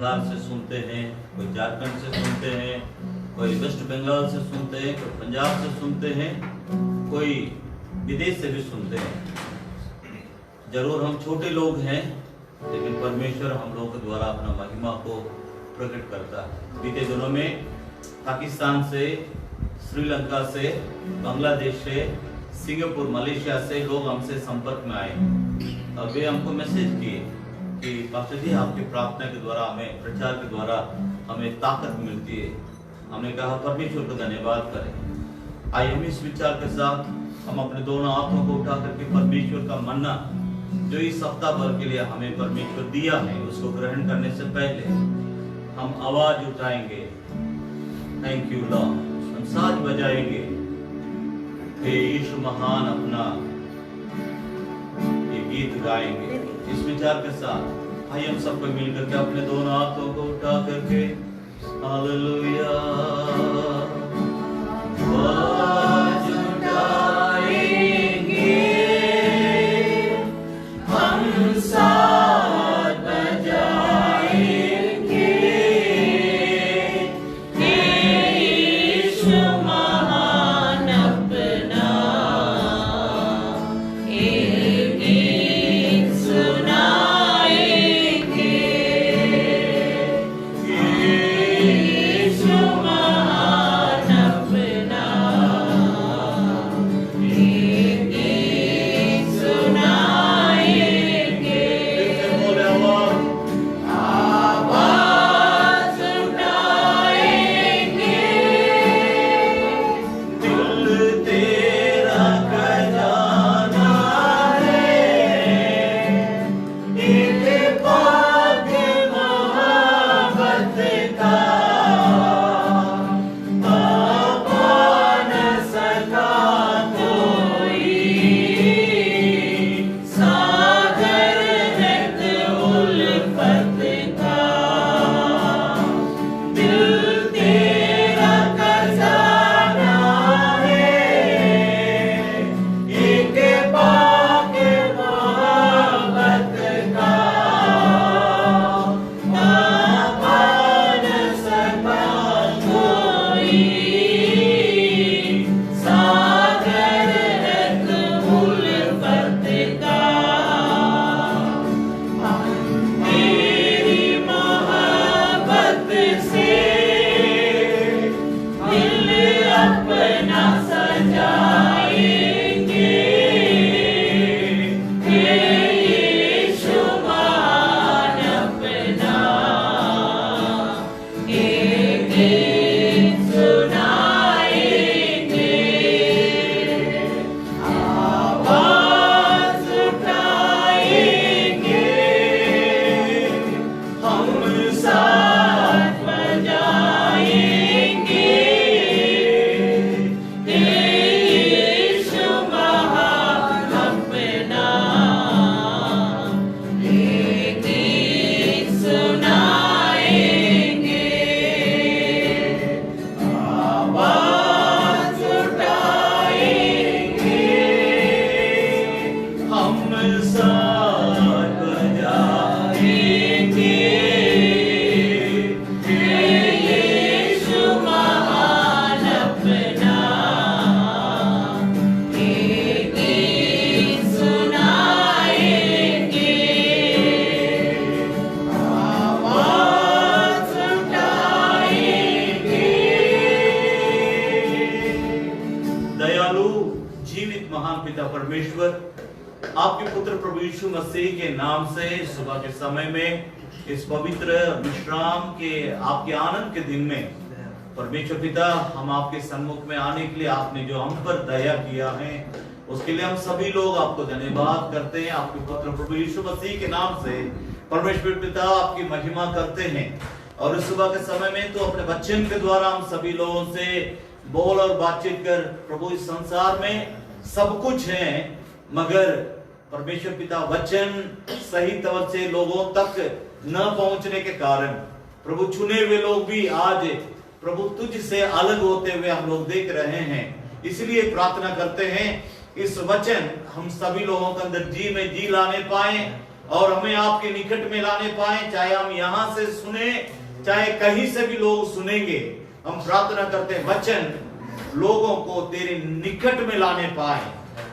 बिहार से सुनते हैं, कोई झारखंड से सुनते हैं, कोई वेस्ट बंगाल से सुनते हैं, कोई पंजाब से सुनते हैं, कोई विदेश से भी सुनते हैं। जरूर हम छोटे लोग हैं, लेकिन परमेश्वर हम लोग के द्वारा अपना महिमा को प्रकट करता है। बीते दिनों में पाकिस्तान से, श्रीलंका से, बांग्लादेश से, सिंगापुर, मलेशिया से लोग हमसे संपर्क में आए और वे हमको मैसेज किए कि पास्टर जी, आपकी प्रार्थना के द्वारा, हमें प्रचार के द्वारा हमें ताकत मिलती है। हमने कहा परमेश्वर को धन्यवाद करें। आइए हम इस विचार के साथ हम अपने दोनों हाथों को उठा करके परमेश्वर का मन्ना जो इस सप्ताह भर के लिए हमें परमेश्वर दिया है उसको ग्रहण करने से पहले हम आवाज उठाएंगे, थैंक यू लॉर्ड। हम साज बजाएंगे, हे यीशु महान, अपना ये गीत गाएंगे इस विचार के साथ। आइए हम सबको मिलकर के अपने दोनों हाथों को उठा करके हालेलुया आवाज उठाएंगे, हम साथ बजाएंगे, हे यीशु महान, अपना एक गीत सुनाएंगे, यीशु महान, अपना एक गीत सुनाएंगे। बोले आवाज उठाएंगे, दिल तेरा खजाना है, एक पाक मोहब्बत का पा न सका कोई, सागर है उल्फत का, दिल तेरा खजाना है, एक पाक मोहब्बत का पा न सका कोई, सागर है उल्फत का। तेरी मोहब्बत से दिल अपना सजाएंगे, हे यीशु महान, अपना एक गीत सुनाएंगे, आवाज उठाएंगे, हम साथ बजाएंगे, हे यीशु महान, अपना एक गीत सुनाएंगे, आवाज उठाएंगे, हम साथ बजाएंगे, हे यीशु महान, अपना एक गीत सुनाएंगे, आवाज उठाएंगे। दयालु जीवित महान पिता परमेश्वर, आपके पुत्र प्रभु यीशु मसीह के नाम से सुबह के समय में इस पवित्र विश्राम के आपके आनंद के दिन में परमेश्वर पिता, हम आपके सम्मुख में आने के लिए आपने जो हम पर दया किया है उसके लिए हम सभी लोग आपको धन्यवाद करते हैं। आपके पुत्र प्रभु यीशु मसीह के नाम से परमेश्वर पिता आपकी महिमा करते हैं। और इस सुबह के समय में तो अपने वचन के द्वारा हम सभी लोगों से बोल और बातचीत कर, प्रभु इस संसार में सब कुछ है, मगर परमेश्वर पिता वचन सही तौर से लोगों तक न पहुंचने के कारण प्रभु चुने हुए लोग भी आज प्रभु तुझ से अलग होते हुए हम लोग देख रहे हैं। इसलिए प्रार्थना करते हैं इस वचन हम सभी लोगों के अंदर जी में जी लाने पाए और हमें आपके निकट में लाने पाए, चाहे हम यहाँ से सुने चाहे कहीं से भी लोग सुनेंगे। हम प्रार्थना करते हैं वचन लोगों को तेरे निकट में लाने पाए,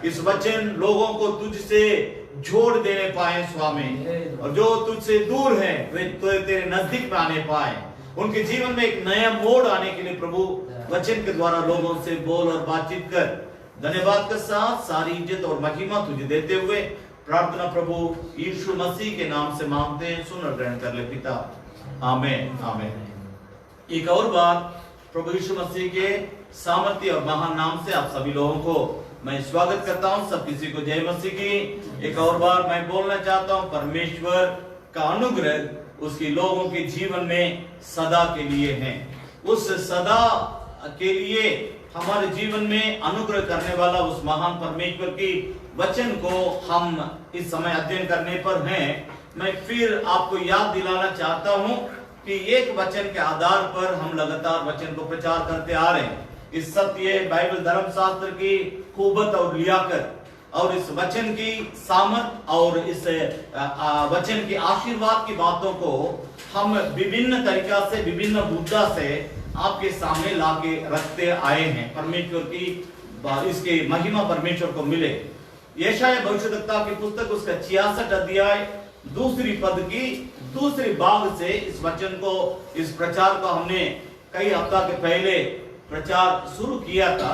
इस वचन लोगों को तुझसे जोड़ देने पाए स्वामी, और जो तुझसे दूर है वे तो तेरे नजदीक में आने पाए, उनके जीवन में एक नया मोड़ आने के लिए प्रभु वचन के द्वारा लोगों से बोल और बातचीत कर। धन्यवाद के साथ सारी इज्जत और महिमा तुझे देते हुए प्रार्थना प्रभु यीशु मसीह के नाम से मांगते हैं, सुन और ग्रहण कर ले पिता, आमीन आमीन। एक और बार प्रभु यीशु मसीह के सामर्थ्य और महान नाम से आप सभी लोगों को मैं स्वागत करता हूं। सब किसी को जय मसीह की। एक और बार मैं बोलना चाहता हूं, परमेश्वर का अनुग्रह उसके लोगों के जीवन में सदा के लिए है। उस सदा के लिए हमारे जीवन में अनुग्रह करने वाला उस महान परमेश्वर की वचन को हम इस समय अध्ययन करने पर हैं। मैं फिर आपको याद दिलाना चाहता हूं कि एक वचन के आधार पर हम लगातार वचन को प्रचार करते आ रहे हैं। इस सत्य बाइबल धर्मशास्त्र की खूबत और लियाकत और इस वचन की सामर्थ और इस वचन की आशीर्वाद की बातों को हम विभिन्न तरीका से, विभिन्न मुद्दा से आपके सामने लाके रखते आए हैं। परमेश्वर की इसके महिमा परमेश्वर को मिले। यशायाह भविष्यद्वक्ता की पुस्तक उसका 66 अध्याय दूसरी पद की दूसरी भाग से इस वचन को, इस प्रचार को हमने कई हफ्ता के पहले प्रचार शुरू किया था।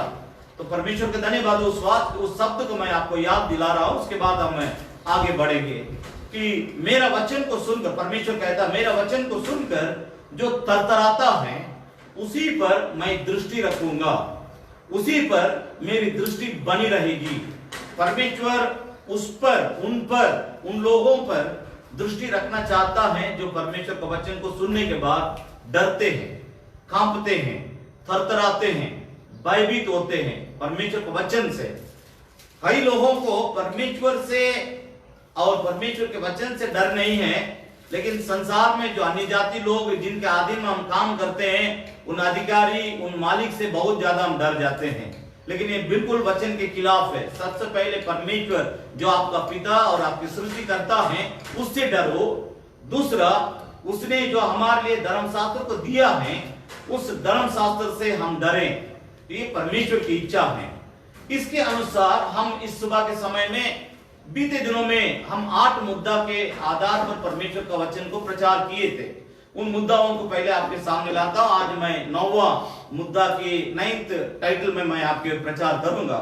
तो परमेश्वर के धन्यवाद, उस शब्द को मैं आपको याद दिला रहा हूं। उसके बाद हम आगे बढ़ेंगे कि मेरा वचन को सुनकर, परमेश्वर कहता मेरा वचन को सुनकर जो तरतराता है उसी पर मैं दृष्टि रखूंगा, उसी पर मेरी दृष्टि बनी रहेगी। परमेश्वर उस पर, उन लोगों पर दृष्टि रखना चाहता है जो परमेश्वर के वचन को सुनने के बाद डरते हैं, कांपते हैं, थरथराते हैं, भयभीत होते हैं परमेश्वर के वचन से। कई लोगों को परमेश्वर से और परमेश्वर के वचन से डर नहीं है, लेकिन संसार में जो अन्य जाति लोग जिनके अधीन में हम काम करते हैं, उन अधिकारी, उन मालिक से बहुत ज्यादा हम डर जाते हैं। लेकिन ये बिल्कुल वचन के खिलाफ है। सबसे पहले परमेश्वर जो आपका पिता और आपकी सृष्टि करता है उससे डरो। दूसरा, उसने जो हमारे लिए धर्मशास्त्र को दिया है उस धर्मशास्त्र से हम डरें, ये परमेश्वर की इच्छा है। इसके अनुसार हम इस सुबह के समय में, बीते दिनों में हम 8 मुद्दा के आधार पर परमेश्वर का वचन को प्रचार किए थे। उन मुद्दाओं को पहले आपके सामने लाता हूं। आज मैं 9वां मुद्दा की 9th टाइटल में मैं आपके प्रचार करूंगा।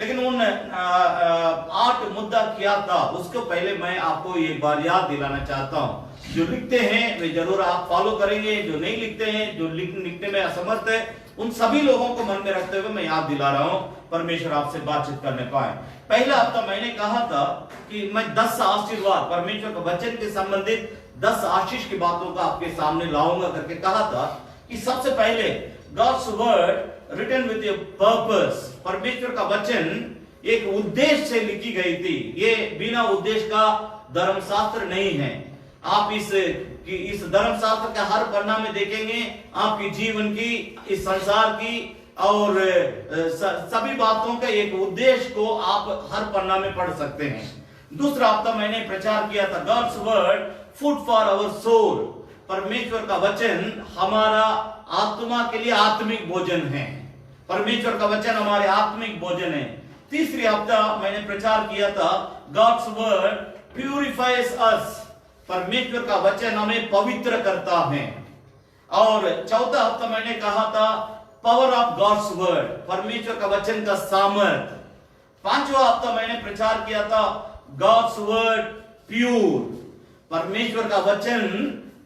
लेकिन उन 8 मुद्दा किया था उसको पहले मैं आपको एक बार याद दिलाना चाहता हूं। जो लिखते हैं वे जरूर आप फॉलो करेंगे, जो नहीं लिखते हैं, जो लिखने में असमर्थ है, उन सभी लोगों को मन में रखते हुए मैं याद दिला रहा हूं, परमेश्वर आपसे बातचीत करने पाए। पहला हफ्ता मैंने कहा था कि मैं 10 आशीर्वाद, परमेश्वर के वचन के संबंधित 10 आशीष की बातों का आपके सामने लाऊंगा करके कहा था कि सबसे पहले God's word written with a purpose, परमेश्वर का वचन एक उद्देश्य से लिखी गई थी। ये बिना उद्देश्य का धर्मशास्त्र नहीं है। आप इस धर्मशास्त्र के हर पन्ना में देखेंगे आपके जीवन की, इस संसार की और सभी बातों का एक उद्देश्य को आप हर पन्ना में पढ़ सकते हैं। दूसरा हफ्ता मैंने प्रचार किया था God's word food for our soul, परमेश्वर का वचन हमारा आत्मा के लिए आत्मिक भोजन है। परमेश्वर का वचन हमारे आत्मिक भोजन है। तीसरी हफ्ता मैंने प्रचार किया था God's word purifies us, परमेश्वर का वचन हमें पवित्र करता है। और चौथा हफ्ता मैंने कहा था पावर ऑफ गॉड्स वर्ड, परमेश्वर का वचन का सामर्थ। पांचवा हफ्ता मैंने प्रचार किया था गॉड्स वर्ड प्योर, परमेश्वर का वचन,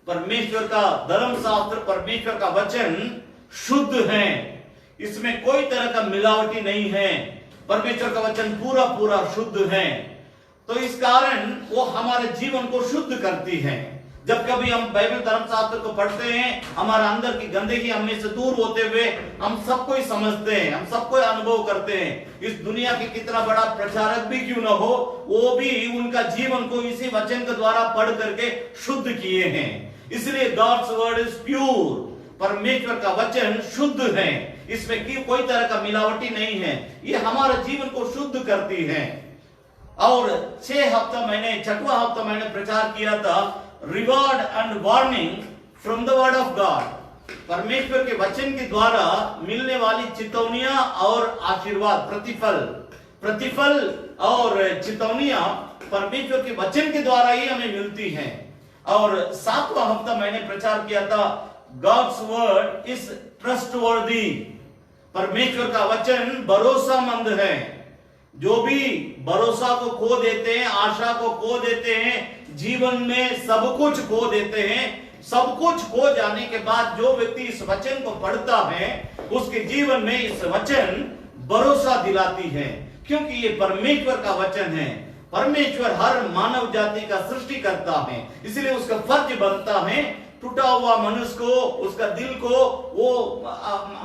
परमेश्वर का धर्मशास्त्र, परमेश्वर का वचन शुद्ध है, इसमें कोई तरह का मिलावटी नहीं है। परमेश्वर का वचन पूरा पूरा शुद्ध है। तो इस कारण वो हमारे जीवन को शुद्ध करती है। जब कभी हम बाइबल धर्मशास्त्र को पढ़ते हैं, हमारे अंदर की गंदगी हमें से दूर होते हुए हम सबको ही समझते हैं, हम सबको अनुभव करते हैं। इस दुनिया के कितना बड़ा प्रचारक भी क्यों ना हो, वो भी उनका जीवन को इसी वचन के द्वारा पढ़ करके शुद्ध किए हैं। इसलिए गॉड्स वर्ड इज प्योर, परमेश्वर का वचन शुद्ध है, इसमें कोई तरह का मिलावटी नहीं है। ये हमारे जीवन को शुद्ध करती है। और 6 हफ्ता मैंने 6वां हफ्ता मैंने प्रचार किया था reward and warning from the word of God. परमेश्वर के वचन के द्वारा मिलने वाली चेतावनियां और आशीर्वाद, प्रतिफल और चेतावनियां परमेश्वर के वचन के द्वारा ही हमें मिलती हैं। और 7वां हफ्ता मैंने प्रचार किया था गॉड्स वर्ड इज ट्रस्टवर्दी। परमेश्वर का वचन भरोसामंद है। जो भी भरोसा को खो देते हैं, आशा को खो देते हैं, जीवन में सब कुछ खो देते हैं, सब कुछ खो जाने के बाद जो व्यक्ति इस वचन को पढ़ता है उसके जीवन में इस वचन भरोसा दिलाती है, क्योंकि ये परमेश्वर का वचन है। परमेश्वर हर मानव जाति का सृष्टि करता है, इसलिए उसका फर्ज बनता है टूटा हुआ मनुष्य को, उसका दिल को वो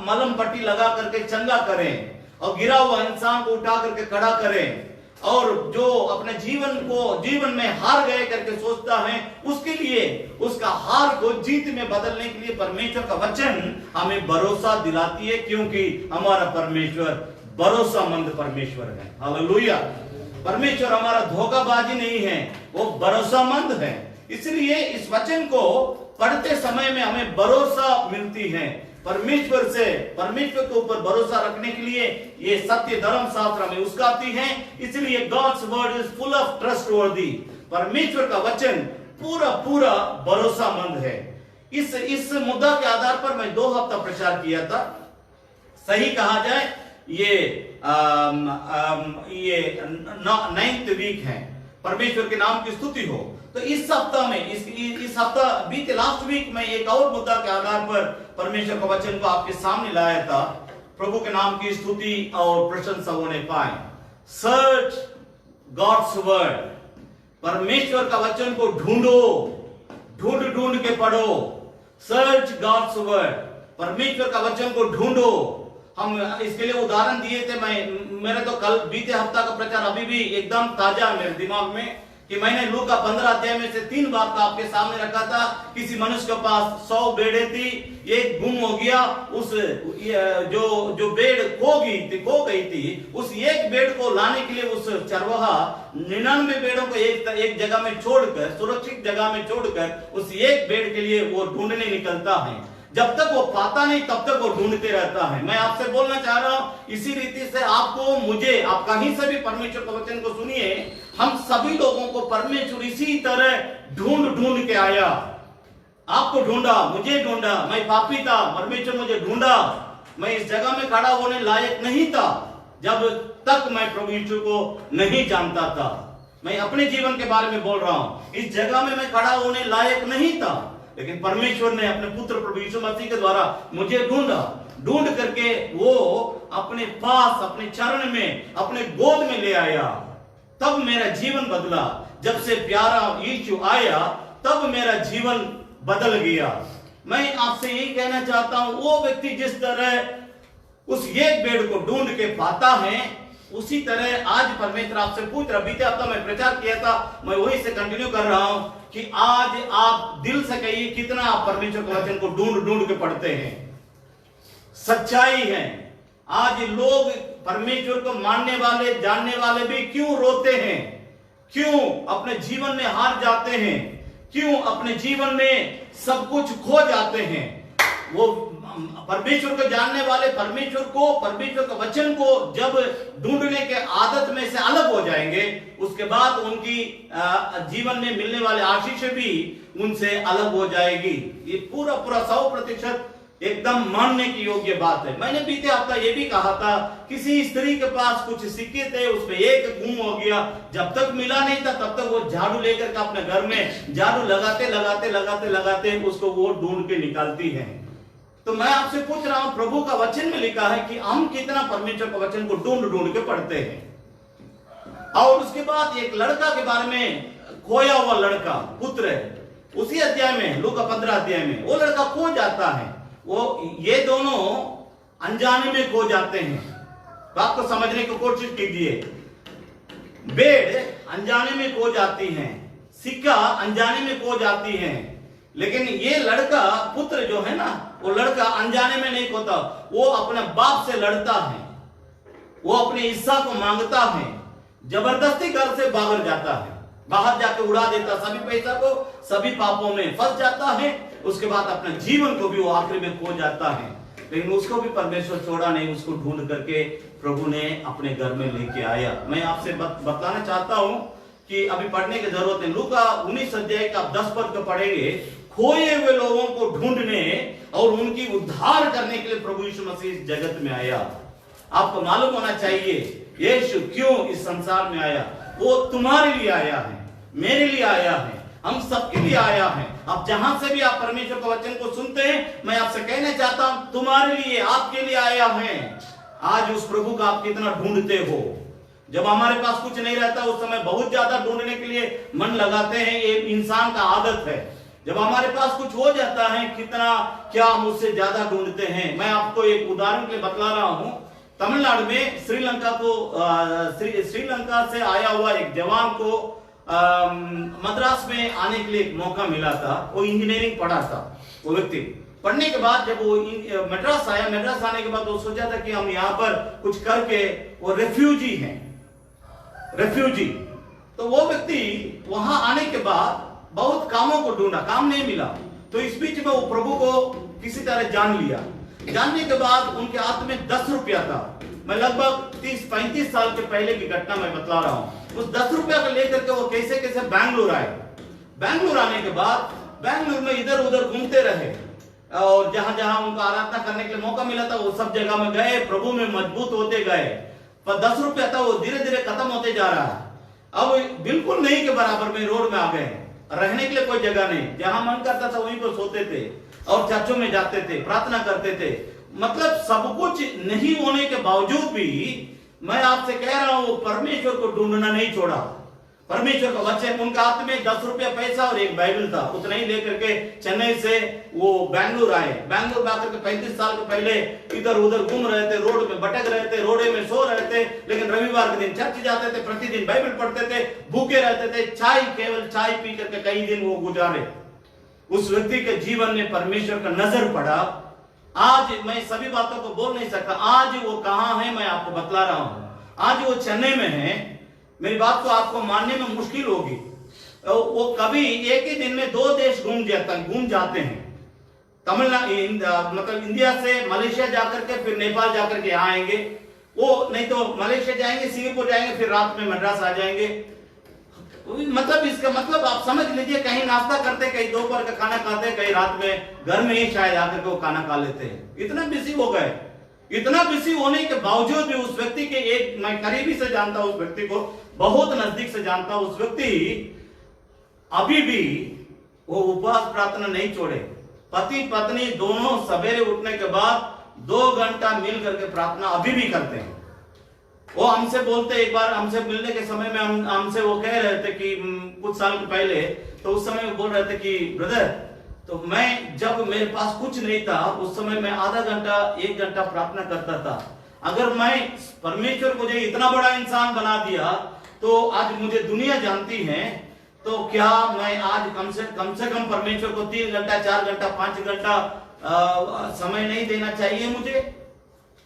मलहम पट्टी लगा करके चंगा करें और गिरा हुआ इंसान को उठा करके खड़ा करें। और जो अपने जीवन में हार गए करके सोचता है, उसके लिए उसका हार को जीत में बदलने के लिए परमेश्वर का वचन हमें भरोसा दिलाती है, क्योंकि हमारा परमेश्वर भरोसामंद परमेश्वर है। हालेलुया। परमेश्वर हमारा धोखाबाजी नहीं है, वो भरोसामंद है। इसलिए इस वचन को पढ़ते समय में हमें भरोसा मिलती है परमेश्वर के ऊपर भरोसा रखने के लिए ये सत्य धर्म शास्त्र हमें उस्काती है। इसलिए God's word is full of trustworthy. परमेश्वर का वचन पूरा भरोसामंद है। इस मुद्दा के आधार पर मैं 2 हफ्ता प्रचार किया था। सही कहा जाए ये 9th वीक है। परमेश्वर के नाम की स्तुति हो। तो इस सप्ताह में इस हफ्ता बीते लास्ट वीक में एक और मुद्दा के आधार पर परमेश्वर का वचन को आपके सामने लाया था। प्रभु के नाम की स्तुति और प्रशंसा होने पाए। Search God's word. परमेश्वर का वचन को ढूंढ के पढ़ो। Search God's word. परमेश्वर का वचन को ढूंढो। हम इसके लिए उदाहरण दिए थे। मेरे तो कल बीते हफ्ता का प्रचार अभी भी एकदम ताजा है मेरे दिमाग में कि मैंने लूका 15 अध्याय में से 3 बात का आपके सामने रखा था। किसी मनुष्य के पास 100 भेड़ें थी, एक गुम हो गया। उस जो भेड़ खो गई थी, उस एक भेड़ को लाने के लिए उस चरवाहा 99 भेड़ों को एक जगह में छोड़कर, सुरक्षित जगह में छोड़कर उस एक भेड़ के लिए वो ढूंढने निकलता है। जब तक वो पाता नहीं तब तक वो ढूंढते रहता है। मैं आपसे बोलना चाह रहा हूं, इसी रीति से आपको, मुझे, आप कहीं से भी परमेश्वर के वचन को सुनिए, हम सभी लोगों को परमेश्वर इसी तरह ढूंढ के आया। आपको ढूंढा, मुझे ढूंढा। मैं पापी था, परमेश्वर मुझे ढूंढा। मैं इस जगह में खड़ा होने लायक नहीं था जब तक मैं प्रभु यीशु को नहीं जानता था। मैं अपने जीवन के बारे में बोल रहा हूं। इस जगह में मैं खड़ा होने लायक नहीं था, लेकिन परमेश्वर ने अपने पुत्र प्रभु यीशु मसीह के द्वारा मुझे ढूंढ करके वो अपने पास, अपने चरण में, अपने गोद में ले आया। तब मेरा जीवन बदला। जब से प्यारा यीशु आया तब मेरा जीवन बदल गया। मैं आपसे यही कहना चाहता हूं, वो व्यक्ति जिस तरह उस एक भेड़ को ढूंढ के पाता है, उसी तरह आज परमेश्वर आपसे पूछ रहा। बीते हफ्ता मैं प्रचार किया था, मैं वही से कंटिन्यू कर रहा हूं कि आज आप दिल से कहिए कितना आप परमेश्वर के वचन को ढूंढ के पढ़ते हैं। सच्चाई है, आज लोग परमेश्वर को मानने वाले, जानने वाले भी क्यों रोते हैं, क्यों अपने जीवन में हार जाते हैं, क्यों अपने जीवन में सब कुछ खो जाते हैं। वो परमेश्वर को जानने वाले परमेश्वर के वचन को जब ढूंढने के आदत में से अलग हो जाएंगे, उसके बाद उनकी जीवन में मिलने वाले आशीषें भी उनसे अलग हो जाएगी। ये पूरा 100% एकदम मानने की योग्य बात है। मैंने बीते हफ्ता ये भी कहा था, किसी स्त्री के पास कुछ सिक्के थे, उसमें एक गुम हो गया। जब तक मिला नहीं था तब तक वो झाड़ू लेकर के अपने घर में झाड़ू लगाते उसको वो ढूंढ के निकालती है। तो मैं आपसे पूछ रहा हूं, प्रभु का वचन में लिखा है कि हम कितना परमेश्वर के वचन को ढूंढ के पढ़ते हैं। और उसके बाद एक लड़का के बारे में, खोया हुआ लड़का, पुत्र है, उसी अध्याय में, लूका 15 अध्याय में वो लड़का खो जाता है। ये दोनों अनजाने में खो जाते हैं। बात को समझने की कोशिश कीजिए। भेड़ अनजाने में खो जाती है, सिक्का अनजाने में खो जाती है, लेकिन ये लड़का, पुत्र जो है ना, वो लड़का अनजाने में नहीं खोता। वो अपने बाप से लड़ता है, वो अपने हिस्सा को मांगता है। जबरदस्ती घर से बाहर जाता है, बाहर जाके उड़ा देता सभी पैसा को, सभी पापों में फंस जाता है, उसके बाद अपने जीवन को भी वो आखिर में खो जाता है। लेकिन उसको भी परमेश्वर छोड़ा नहीं, उसको ढूंढ करके प्रभु ने अपने घर में लेके आया। मैं आपसे बताना चाहता हूं कि अभी पढ़ने की जरूरत है, लूका 19 अध्याय का 10 पद को पढ़ेंगे। खोए हुए लोगों को ढूंढने और उनकी उद्धार करने के लिए प्रभु यीशु मसीह इस जगत में आया। आपको मालूम होना चाहिए यीशु क्यों इस संसार में आया। वो तुम्हारे लिए आया है, मेरे लिए आया है, हम सबके लिए आया है। अब जहां से भी आप परमेश्वर के वचन को सुनते हैं, मैं आपसे कहना चाहता हूं तुम्हारे लिए, आपके लिए आया है। आज उस प्रभु का आप कितना ढूंढते हो। जब हमारे पास कुछ नहीं रहता उस समय बहुत ज्यादा ढूंढने के लिए मन लगाते हैं, ये इंसान का आदत है। जब हमारे पास कुछ हो जाता है, कितना क्या हम उससे ज्यादा ढूंढते हैं। मैं आपको एक उदाहरण के लिए बतला रहा हूं। तमिलनाडु में श्रीलंका से आया हुआ एक जवान को मद्रास में आने के लिए एक मौका मिला था। वो इंजीनियरिंग पढ़ा था। वो व्यक्ति पढ़ने के बाद जब वो मद्रास आया, मद्रास आने के बाद वो सोचा था कि हम यहाँ पर कुछ करके, वो रेफ्यूजी हैं, रेफ्यूजी। तो वो व्यक्ति वहां आने के बाद बहुत कामों को ढूंढा, काम नहीं मिला। तो इस बीच में वो प्रभु को किसी तरह जान लिया। जानने के बाद उनके हाथ में 10 रुपया था। मैं लगभग 30-35 साल के पहले की घटना मैं बतला रहा हूं। उस 10 रुपया को लेकर के वो कैसे कैसे बैंगलोर आए। बैंगलोर आने के बाद बैंगलोर में इधर उधर घूमते रहे और जहां जहां उनको आराधना करने के लिए मौका मिला था वो सब जगह में गए, प्रभु में मजबूत होते गए। पर 10 रुपया था वो धीरे धीरे खत्म होते जा रहा है। अब बिल्कुल नहीं के बराबर में रोड में आ गए, रहने के लिए कोई जगह नहीं। जहां मन करता था वहीं पर सोते थे और चर्चों में जाते थे, प्रार्थना करते थे। मतलब सब कुछ नहीं होने के बावजूद भी मैं आपसे कह रहा हूं परमेश्वर को ढूंढना नहीं छोड़ा। परमेश्वर का वचन, उनका हाथ में 10 रुपया पैसा और एक बाइबल था। उतना ही लेकर के चेन्नई से वो बैंगलोर आए। बैंगलोर आकर के 35 साल के पहले इधर उधर घूम रहे थे, रोड में भटक रहे थे, रोडे में सो रहे थे। लेकिन रविवार के दिन चर्च जाते थे, प्रतिदिन बाइबल पढ़ते थे, भूखे रहते थे, केवल चाय पी करके कई दिन वो गुजारे। उस व्यक्ति के जीवन में परमेश्वर का नजर पड़ा। आज मैं सभी बातों को बोल नहीं सकता। आज वो कहां है मैं आपको बतला रहा हूं। आज वो चेन्नई में है। मेरी बात को आपको मानने में मुश्किल होगी। वो कभी एक ही दिन में 2 देश घूम जाते हैं। तमिलनाडु मतलब इंडिया से मलेशिया जाकर के फिर नेपाल जाकर के यहाँ आएंगे। वो नहीं तो मलेशिया जाएंगे, सिंगापुर जाएंगे, फिर रात में मद्रास आ जाएंगे। मतलब इसका मतलब आप समझ लीजिए, कहीं नाश्ता करते, कहीं दोपहर का खाना खाते, कहीं रात में घर में ही शायद आकर के वो खाना खा लेते हैं। इतना बिजी हो गए। इतना बिजी होने के बावजूद भी उस व्यक्ति के, एक मैं करीबी से जानता हूं उस व्यक्ति को, बहुत नजदीक से जानता हूं। उस व्यक्ति अभी भी वो उपवास प्रार्थना नहीं छोड़े। पति पत्नी दोनों सवेरे उठने के बाद 2 घंटा मिल करके प्रार्थना अभी भी करते हैं। वो हमसे बोलते, एक बार हमसे मिलने के समय में हमसे वो कह रहे थे कि कुछ साल पहले, तो उस समय वो बोल रहे थे कि ब्रदर, तो मैं जब मेरे पास कुछ नहीं था उस समय मैं आधा घंटा 1 घंटा प्रार्थना करता था। अगर मैं परमेश्वर को जो इतना बड़ा इंसान बना दिया तो आज मुझे दुनिया जानती है, तो क्या मैं आज कम से कम परमेश्वर को 3 घंटा 4 घंटा 5 घंटा समय नहीं देना चाहिए मुझे?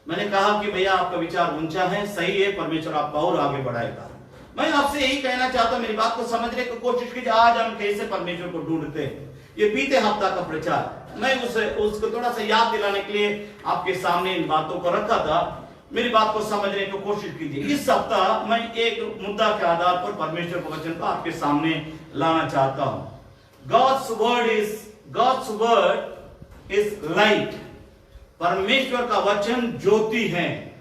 मैंने कहा कि भैया आपका विचार ऊंचा है, सही है, परमेश्वर आपका और आगे बढ़ाएगा। मैं आपसे यही कहना चाहता हूं, मेरी बात को समझने की कोशिश कीजिए। आज हम कैसे परमेश्वर को ढूंढते हैं, ये बीते हफ्ता का प्रचार मैं उसको थोड़ा सा याद दिलाने के लिए आपके सामने इन बातों को रखा था। मेरी बात को समझने की कोशिश कीजिए। इस सप्ताह मैं एक मुद्दा के आधार पर परमेश्वर के वचन को आपके सामने लाना चाहता हूं। God's word is light। परमेश्वर का वचन ज्योति है।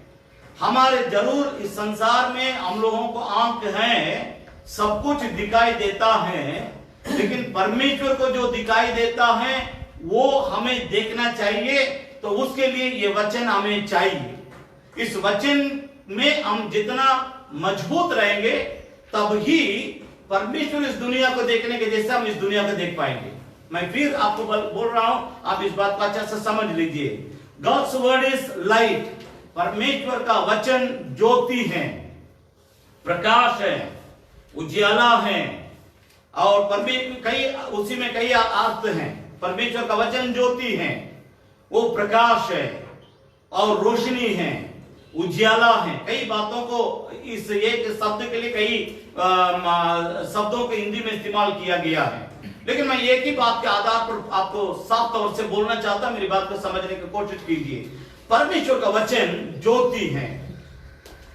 हमारे जरूर इस संसार में हम लोगों को आंख है, सब कुछ दिखाई देता है, लेकिन परमेश्वर को जो दिखाई देता है वो हमें देखना चाहिए। तो उसके लिए ये वचन हमें चाहिए। इस वचन में हम जितना मजबूत रहेंगे तब ही परमेश्वर इस दुनिया को देखने के जैसे हम इस दुनिया को देख पाएंगे। मैं फिर आपको बोल रहा हूं, आप इस बात को अच्छा से समझ लीजिए। God's word is light। परमेश्वर का वचन ज्योति है, प्रकाश है, उजियाला है। और उसी में कई अर्थ हैं। परमेश्वर का वचन ज्योति है, वो प्रकाश है और रोशनी है। उजियाला है। कई बातों को इस एक शब्द के लिए कई शब्दों को हिंदी में इस्तेमाल किया गया है, लेकिन मैं एक ही बात के आधार पर आपको साफ तौर से बोलना चाहता हूं, मेरी बात को समझने की कोशिश कीजिए। परमेश्वर का वचन ज्योति है,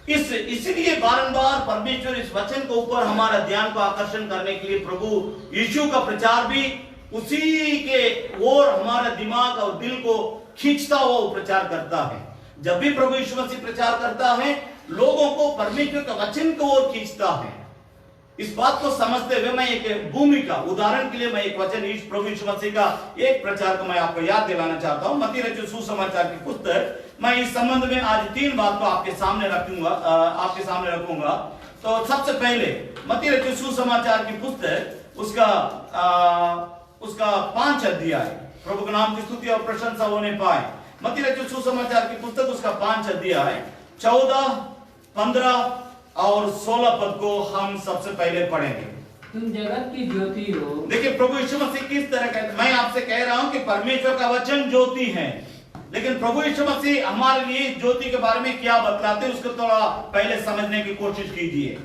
इसलिए बारंबार परमेश्वर इस वचन के ऊपर हमारा ध्यान को आकर्षण करने के लिए प्रभु यीशु का प्रचार भी उसी के ओर हमारा दिमाग और दिल को खींचता हुआ प्रचार करता है। जब भी प्रभु यीशु मसीह प्रचार करता है, लोगों को परमेश्वर का वचन की ओर खींचता है। इस बात को समझते हुए मैं एक भूमिका, उदाहरण के लिए मैं एक वचन प्रभु यीशु मसीह का एक प्रचार को मैं आपको याद दिलाना चाहता हूं। मत्ती रचित सुसमाचार की पुस्तक, मैं इस संबंध में आज 3 बात को आपके सामने रखूंगा। तो सबसे पहले मत्ती रचित सुसमाचार की पुस्तक उसका 5 अध्याय, प्रभु के नाम की स्तुति और प्रशंसा होने पाए। मत्ती रचित सुसमाचार की पुस्तक उसका 5 अध्याय 14, 15 और 16 पद को हम सबसे पहले पढ़ेंगे। तुम जगत की ज्योति हो। देखिए प्रभु यीशु मसीह किस तरह कहते हैं। मैं आपसे कह रहा हूं कि परमेश्वर का वचन ज्योति है, लेकिन प्रभु यीशु मसीह हमारे लिए ज्योति के बारे में क्या बतलाते हैं उसको थोड़ा पहले समझने की कोशिश कीजिए।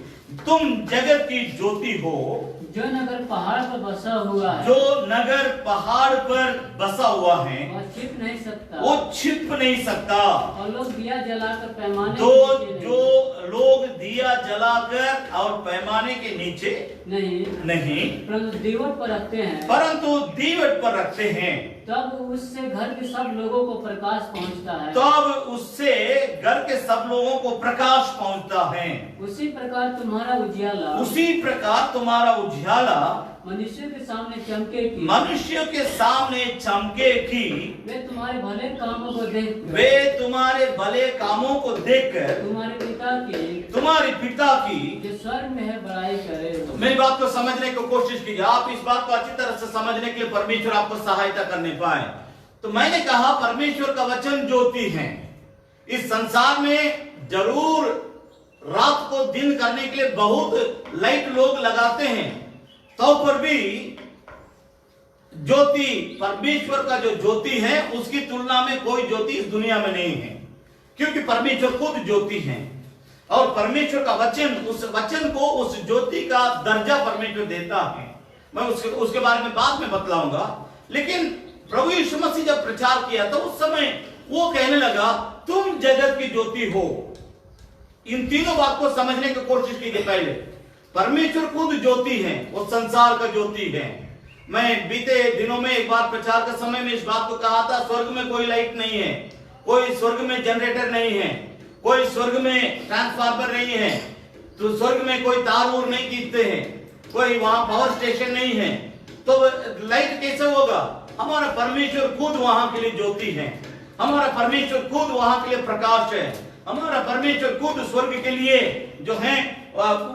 तुम जगत की ज्योति हो, जो नगर पहाड़ पर बसा हुआ है, जो नगर पहाड़ पर बसा हुआ है, वो छिप नहीं सकता, वो छिप नहीं सकता। और लोग दिया जलाकर पैमाने जो लोग दिया जलाकर और पैमाने के नीचे नहीं परंतु दीवट पर रखते हैं, तब उससे घर के सब लोगों को प्रकाश पहुंचता है। उसी प्रकार तुम्हारा उजियाला मनुष्य के सामने चमके कि वे तुम्हारे भले कामों को देखकर तुम्हारे पिता की जो स्वर्ग में है बड़ाई करे। मेरी बात को समझने की कोशिश कीजिए। आप इस बात को अच्छी तरह से समझने के लिए परमेश्वर आपको सहायता करने पाए। तो मैंने कहा परमेश्वर का वचन ज्योति है। इस संसार में जरूर रात को दिन करने के लिए बहुत लाइट लोग लगाते हैं, तो पर भी ज्योति, परमेश्वर का जो ज्योति है उसकी तुलना में कोई ज्योति इस दुनिया में नहीं है, क्योंकि परमेश्वर खुद ज्योति है। और परमेश्वर का वचन, उस वचन को, उस ज्योति का दर्जा परमेश्वर देता है। मैं उसके बारे में बाद में बतलाऊंगा। लेकिन प्रभु यीशु मसीह जब प्रचार किया तो उस समय वो कहने लगा तुम जगत की ज्योति हो। इन तीनों बात को समझने की कोशिश कीजिए। पहले परमेश्वर खुद ज्योति है, वो संसार का ज्योति है। मैं बीते दिनों में एक बार प्रचार के समय में इस बात को कहा था, स्वर्ग में कोई लाइट नहीं है, कोई स्वर्ग में जनरेटर नहीं है, कोई स्वर्ग में ट्रांसफार्मर नहीं है, तो स्वर्ग में कोई तार वूर नहीं खींचते हैं, कोई वहां पावर स्टेशन नहीं है, तो लाइट कैसे होगा? हमारा परमेश्वर खुद वहां के लिए ज्योति है, हमारा परमेश्वर खुद वहां के लिए प्रकाश है, हमारा परमेश्वर खुद स्वर्ग के लिए जो है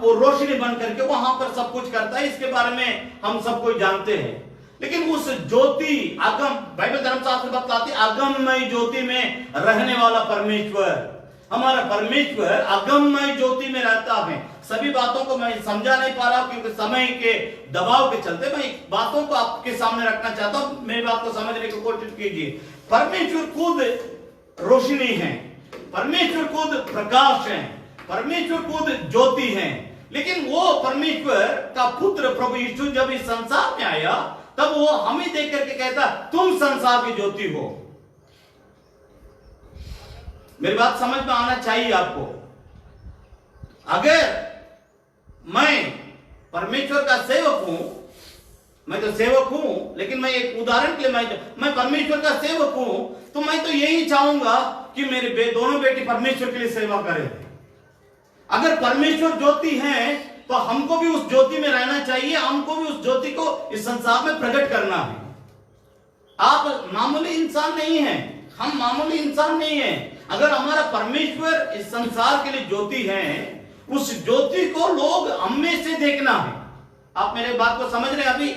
वो रोशनी बन करके वहां पर सब कुछ करता है। इसके बारे में हम सब कोई जानते हैं। लेकिन उस ज्योति, अगम, बाइबल धर्मशास्त्र बतलाती अगममय ज्योति में रहने वाला परमेश्वर, हमारा परमेश्वर अगममय ज्योति में रहता है। सभी बातों को मैं समझा नहीं पा रहा क्योंकि समय के दबाव के चलते मैं बातों को आपके सामने रखना चाहता हूं। मेरी बात को समझने की कोशिश कीजिए। परमेश्वर खुद रोशनी है, परमेश्वर खुद प्रकाश है, परमेश्वर खुद ज्योति है। लेकिन वो परमेश्वर का पुत्र प्रभु यीशु जब इस संसार में आया तब वो हमें देख करके कहता तुम संसार की ज्योति हो। मेरी बात समझ में आना चाहिए आपको। अगर मैं परमेश्वर का सेवक हूं, मैं तो सेवक हूं, लेकिन मैं एक उदाहरण के लिए मैं परमेश्वर का सेवक हूं, तो मैं तो यही चाहूंगा कि मेरे दोनों बेटे परमेश्वर के लिए सेवा करें। अगर परमेश्वर ज्योति है तो हमको भी उस ज्योति में रहना चाहिए, हमको भी उस ज्योति को इस संसार में प्रकट करना है। आप मामूली इंसान नहीं हैं, हम मामूली इंसान नहीं हैं। अगर हमारा परमेश्वर इस संसार के लिए ज्योति है, उस ज्योति को लोग हम में से देखना है। आप मेरे बात को समझ रहे हैं? अभी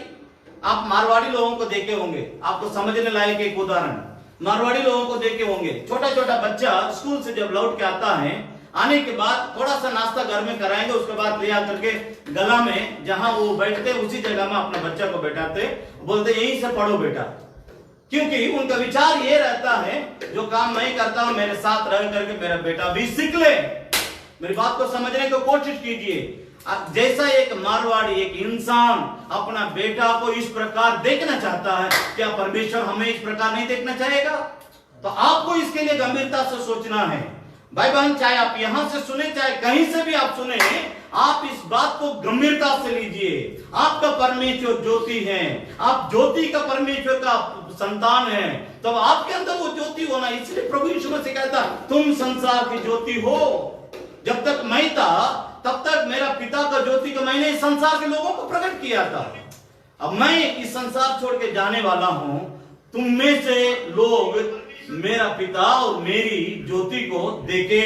आप मारवाड़ी लोगों को देखे होंगे, आपको समझने लायक एक उदाहरण, मारवाड़ी लोगों को देखे होंगे। छोटा छोटा बच्चा स्कूल से जब लौट के आता है, आने के बाद थोड़ा सा नाश्ता घर में कराएंगे, उसके बाद ले आकर के गला में जहां वो बैठते उसी जगह में अपने बच्चा को बैठाते, बोलते यहीं से पढ़ो बेटा। क्योंकि उनका विचार ये रहता है जो काम मैं करता हूं मेरे साथ रह करके मेरा बेटा भी सीख ले। मेरी बात को समझने की कोशिश कीजिए। जैसा एक मारवाड़ी एक इंसान अपना बेटा को इस प्रकार देखना चाहता है, क्या परमेश्वर हमें इस प्रकार नहीं देखना चाहेगा? तो आपको इसके लिए गंभीरता से सोचना है। भाई बहन, चाहे आप यहां से सुने चाहे कहीं से भी आप सुने, आप इस बात को गंभीरता से लीजिए। आपका परमेश्वर ज्योति है, आप ज्योति का परमेश्वर का संतान है, तब आपके अंदर वो ज्योति होना। इसलिए प्रभु यीशु मसीह कहता तुम संसार की ज्योति हो। जब तक मैं था तब तक मेरा पिता का ज्योति को मैंने इस संसार के लोगों को प्रकट किया था। अब मैं इस संसार छोड़ के जाने वाला हूं, तुम में से लोग मेरा पिता और मेरी ज्योति को देखे।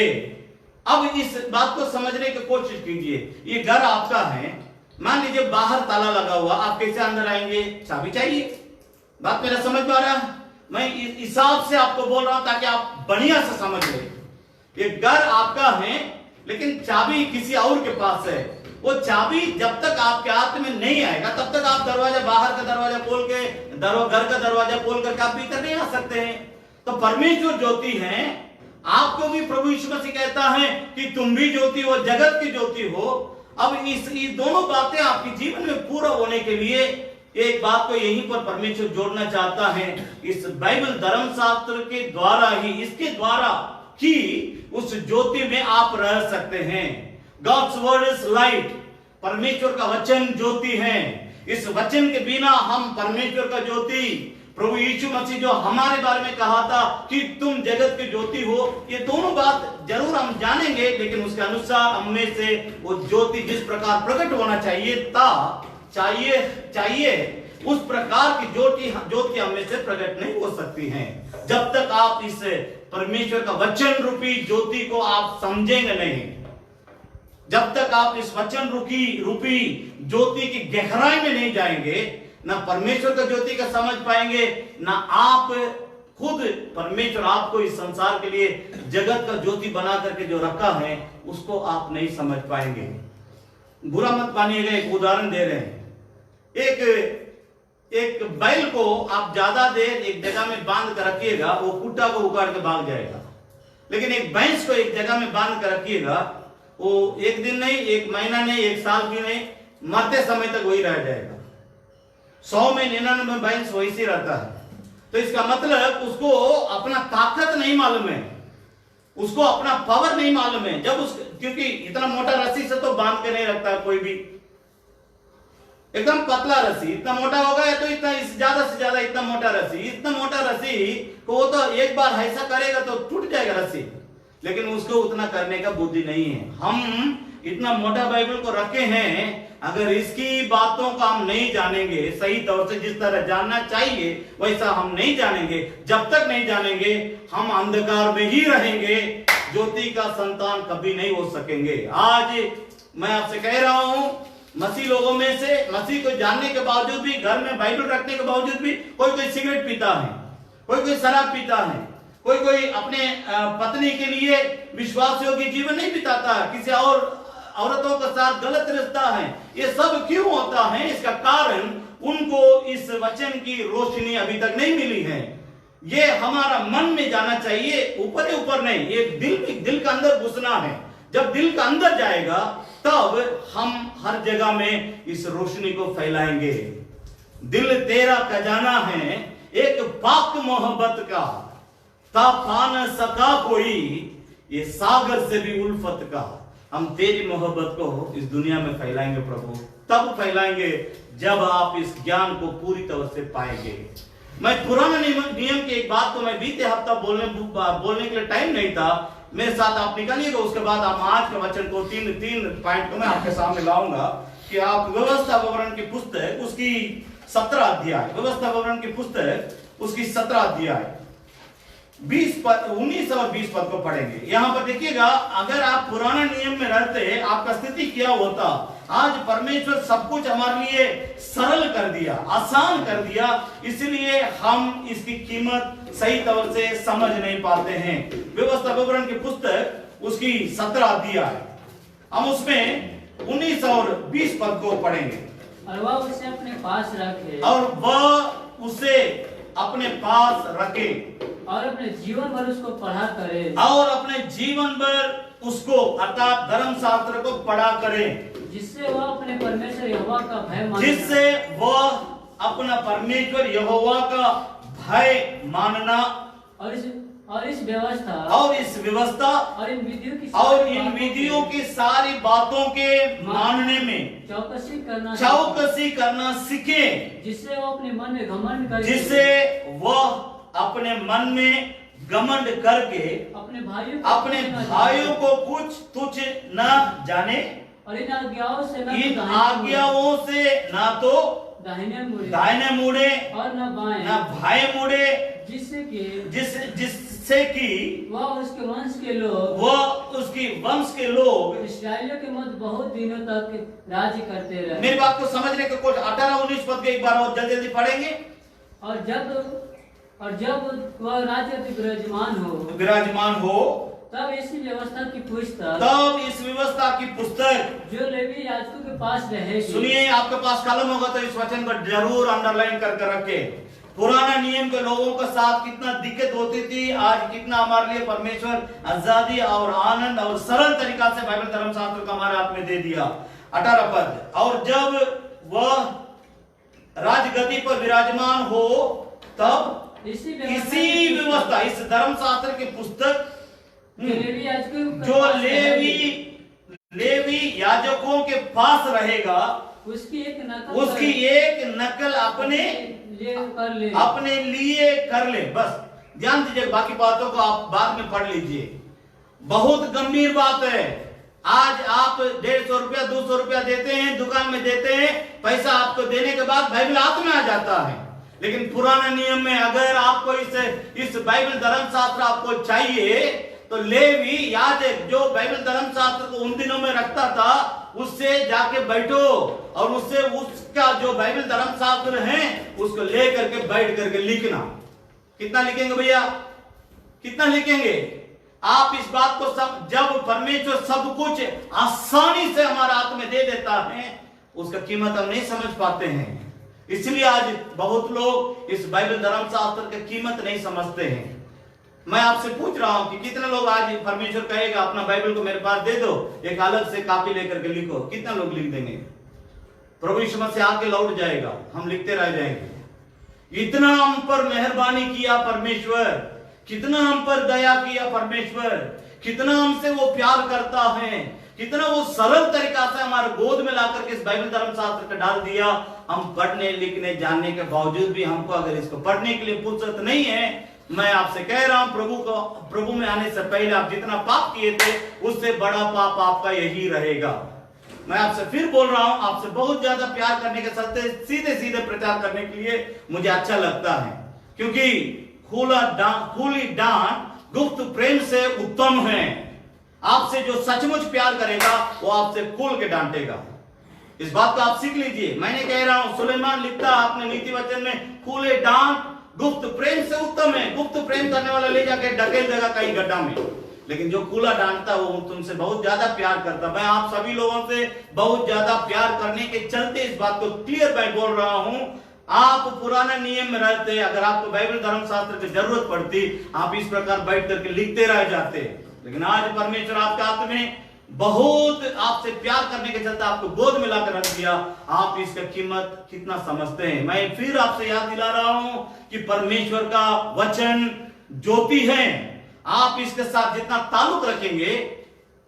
अब इस बात को समझने की कोशिश कीजिए। ये घर आपका है, मान लीजिए बाहर ताला लगा हुआ, आप कैसे अंदर आएंगे? चाबी चाहिए। बात मेरा समझ में आ रहा है? मैं इस हिसाब से आपको बोल रहा हूं ताकि आप बढ़िया से समझ ले। ये घर आपका है लेकिन चाबी किसी और के पास है। वो चाबी जब तक आपके हाथ में नहीं आएगा तब तक आप दरवाजा, बाहर का दरवाजा खोल के, घर का दरवाजा खोल करके आप भीतर नहीं आ सकते हैं। तो परमेश्वर ज्योति है, आपको भी प्रभु यीशु मसीह कहता है कि तुम भी ज्योति हो, जगत की ज्योति हो। अब इस दोनों बातें आपके जीवन में पूरा होने के लिए एक बात को यहीं पर परमेश्वर जोड़ना चाहता है। इस बाइबल धर्मशास्त्र के द्वारा ही, इसके द्वारा कि उस ज्योति में आप रह सकते हैं। God's word is light, परमेश्वर का वचन ज्योति है। इस वचन के बिना हम परमेश्वर का ज्योति, प्रभु यीशु मसीह जो हमारे बारे में कहा था कि तुम जगत की ज्योति हो, ये दोनों बात जरूर हम जानेंगे, लेकिन उसके अनुसार हम में से वो ज्योति जिस प्रकार प्रकट होना चाहिए उस प्रकार की ज्योति हम में से प्रकट नहीं हो सकती है जब तक आप इस परमेश्वर का वचन रूपी ज्योति को आप समझेंगे नहीं। जब तक आप इस वचन रूपी ज्योति की गहराई में नहीं जाएंगे, ना परमेश्वर का ज्योति का समझ पाएंगे, ना आप खुद परमेश्वर आपको इस संसार के लिए जगत का ज्योति बना करके जो रखा है उसको आप नहीं समझ पाएंगे। बुरा मत मानिएगा, एक उदाहरण दे रहे हैं। एक बैल को आप ज्यादा देर एक जगह में बांध कर रखिएगा, वो कुत्ता को उखाड़ के भाग जाएगा। लेकिन एक भैंस को एक जगह में बांध कर रखिएगा, वो एक दिन नहीं, एक महीना नहीं, एक साल भी नहीं, मरते समय तक वही रह जाएगा। 100 में 99 भैंस वैसे रहता है। तो इसका मतलब उसको अपना ताकत नहीं मालूम है, उसको अपना पावर नहीं मालूम है। क्योंकि इतना मोटा रस्सी से तो बांध के नहीं रखता कोई भी, एकदम पतला रस्सी, इतना मोटा होगा या तो इतना ज्यादा से ज्यादा इतना मोटा रस्सी को वो तो एक बार ऐसा करेगा तो टूट जाएगा रस्सी, लेकिन उसको उतना करने का बुद्धि नहीं है। हम इतना मोटा बाइबल को रखे हैं, अगर इसकी बातों को हम नहीं जानेंगे सही तौर से, जिस तरह जानना चाहिए वैसा हम नहीं जानेंगे, जब तक नहीं जानेंगे हम अंधकार में ही रहेंगे, ज्योति का संतान कभी नहीं हो सकेंगे। आज मैं आपसे कह रहा हूं, मसीह लोगों में से, मसीह को जानने के बावजूद भी, घर में बाइबल रखने के बावजूद भी कोई सिगरेट पीता है, कोई शराब पीता है, कोई अपने पत्नी के लिए विश्वास योग्य जीवन नहीं बिताता है, किसी और औरतों के साथ गलत रिश्ता है। ये सब क्यों होता है? इसका कारण उनको इस वचन की रोशनी अभी तक नहीं मिली है। ये हमारा मन में जाना चाहिए, ऊपर नहीं, ये दिल के अंदर घुसना है। जब दिल का अंदर जाएगा तब हम हर जगह में इस रोशनी को फैलाएंगे। दिल तेरा खजाना है, एक पाक मोहब्बत का, ता पा न सका कोई, ये सागर से भी उल्फत का। हम तेरी मोहब्बत को इस दुनिया में फैलाएंगे प्रभु, तब फैलाएंगे जब आप इस ज्ञान को पूरी तरह से पाएंगे। मैं पुराने नियम की एक बात को मैं बीते हफ्ता बोलने के लिए टाइम नहीं था, मेरे साथ आप निकालिएगा, उसके बाद आप आज के वचन को तीन पॉइंट को मैं आपके सामने लाऊंगा कि आप व्यवस्था विवरण की पुस्तक उसकी 17 अध्याय, व्यवस्था विवरण की पुस्तक उसकी 17 अध्याय 19 और 20 पद को पढ़ेंगे। यहां पर देखिएगा, अगर आप पुराने नियम में रहते आपका स्थिति क्या होता। आज परमेश्वर सब कुछ हमारे लिए सरल कर दिया, आसान कर दिया, इसलिए हम इसकी कीमत सही तरह से समझ नहीं पाते हैं। व्यवस्था विवरण की पुस्तक उसकी 17 अध्याय, हम उसमें 19 और 20 पद को पढ़ेंगे। और वह उसे अपने पास रखे, और वह उसे अपने पास रखें और अपने जीवन भर उसको पढ़ा करें, और अपने जीवन भर उसको अर्थात धर्म शास्त्र को पढ़ा करें, जिससे वह अपने परमेश्वर यहोवा का भय माने, जिससे वह अपना परमेश्वर यहोवा का भय मानना और इस व्यवस्था और इस व्यवस्था और इन विधियों की और सारी इन बातों विधियों की सारी बातों के मानने में चौकसी करना, चौकसी करना सीखे, जिससे वो अपने मन में घमंड करके, जिससे वह अपने मन में घमंड करके अपने भाइयों को कुछ तुच्छ न जाने और इन आज्ञाओं से इन आज्ञाओं से ना तो दाहिने मुड़े और न बाएं, न भाई मुड़े, जिससे कि वह उसके वंश के लोग, वह उसकी वंश के लोग इस्राएलियों के मध्य बहुत दिनों तक राज्य करते रहे। मेरी बात को समझने के कुछ 18-19 पद के एक बार और जल्दी पढ़ेंगे। और जब वह राज्य विराजमान हो तब इस व्यवस्था की पुस्तक जो लेवी याजकों के पास रहेगी। सुनिए, आपके पास कलम होगा तो इस वचन को जरूर अंडरलाइन करके रखे। पुराना नियम के लोगों के साथ कितना दिक्कत होती थी, आज कितना हमारे लिए परमेश्वर आजादी और आनंद और सरल तरीका से बाइबल धर्म शास्त्र को हमारे हाथ में दे दिया। 18 पद, और जब वह राजगद्दी पर विराजमान हो तब इसी व्यवस्था, इस धर्म शास्त्र की पुस्तक जो लेवी याजकों के पास रहेगा, उसकी एक नकल अपने लिए कर ले। बस ध्यान दीजिए, बाकी बातों को आप बाद में पढ़ लीजिए। बहुत गंभीर बात है। आज आप 150 रुपया 200 रुपया देते हैं, दुकान में देते हैं, पैसा आपको देने के बाद बाइबल हाथ में आ जाता है। लेकिन पुराने नियम में अगर आपको इस बाइबल धर्म शास्त्र आपको चाहिए तो लेवी याजक जो बाइबल धर्म शास्त्र को उन दिनों में रखता था, उससे जाके बैठो और उससे उसका जो बाइबल धर्म शास्त्र है उसको ले करके बैठ करके लिखना। कितना लिखेंगे भैया, कितना लिखेंगे? आप इस बात को जब परमेश्वर सब कुछ आसानी से हमारे हाथ में दे देता है, उसका कीमत हम नहीं समझ पाते हैं। इसलिए आज बहुत लोग इस बाइबल धर्म शास्त्र की कीमत नहीं समझते हैं। मैं आपसे पूछ रहा हूं कि कितने लोग आज परमेश्वर कहेगा अपना बाइबल को मेरे पास दे दो, एक अलग से कॉपी लेकर के लिखो, कितना लोग लिख देंगे? प्रभु यीशु मसीह आके लौट जाएगा, हम लिखते रह जाएंगे। इतना हम पर मेहरबानी किया परमेश्वर, कितना हम पर दया किया परमेश्वर, कितना हमसे वो प्यार करता है, कितना वो सरल तरीका से हमारे गोद में लाकर के इस बाइबल धर्म शास्त्र को डाल दिया। हम पढ़ने लिखने जानने के बावजूद भी हमको अगर इसको पढ़ने के लिए फुर्सत नहीं है, मैं आपसे कह रहा हूं प्रभु में आने से पहले आप जितना पाप किए थे उससे बड़ा पाप आपका यही रहेगा। मैं आपसे फिर बोल रहा हूं, आपसे बहुत ज्यादा प्यार करने के साथ सीधे सीधे प्रचार करने के लिए मुझे अच्छा लगता है, क्योंकि खुली डांट गुप्त प्रेम से उत्तम है। आपसे जो सचमुच प्यार करेगा वो आपसे खुल के डांटेगा। इस बात को आप सीख लीजिए। मैंने कह रहा हूं, सुलेमान लिखता अपने नीति वचन में, खुले डांट गुप्त प्रेम से उत्तम है। गुप्त प्रेम करने वाला ले जाके ढकेल देगा कहीं गड्ढा में, लेकिन जो खुला डांटता वो तुमसे बहुत ज्यादा प्यार करता। मैं आप सभी लोगों से बहुत ज्यादा प्यार करने के चलते इस बात को क्लियर मैं बोल रहा हूं। आप पुराने नियम में रहते, अगर आपको बाइबल धर्म शास्त्र की जरूरत पड़ती, आप इस प्रकार बैठ करके लिखते रह जाते। लेकिन आज परमेश्वर आपके हाथ में बहुत आपसे प्यार करने के चलते आपको गोद में लाकर रख दिया। आप इसका कीमत कितना समझते हैं? मैं फिर आपसे याद दिला रहा हूं कि परमेश्वर का वचन ज्योति है। आप इसके साथ जितना ताल्लुक रखेंगे,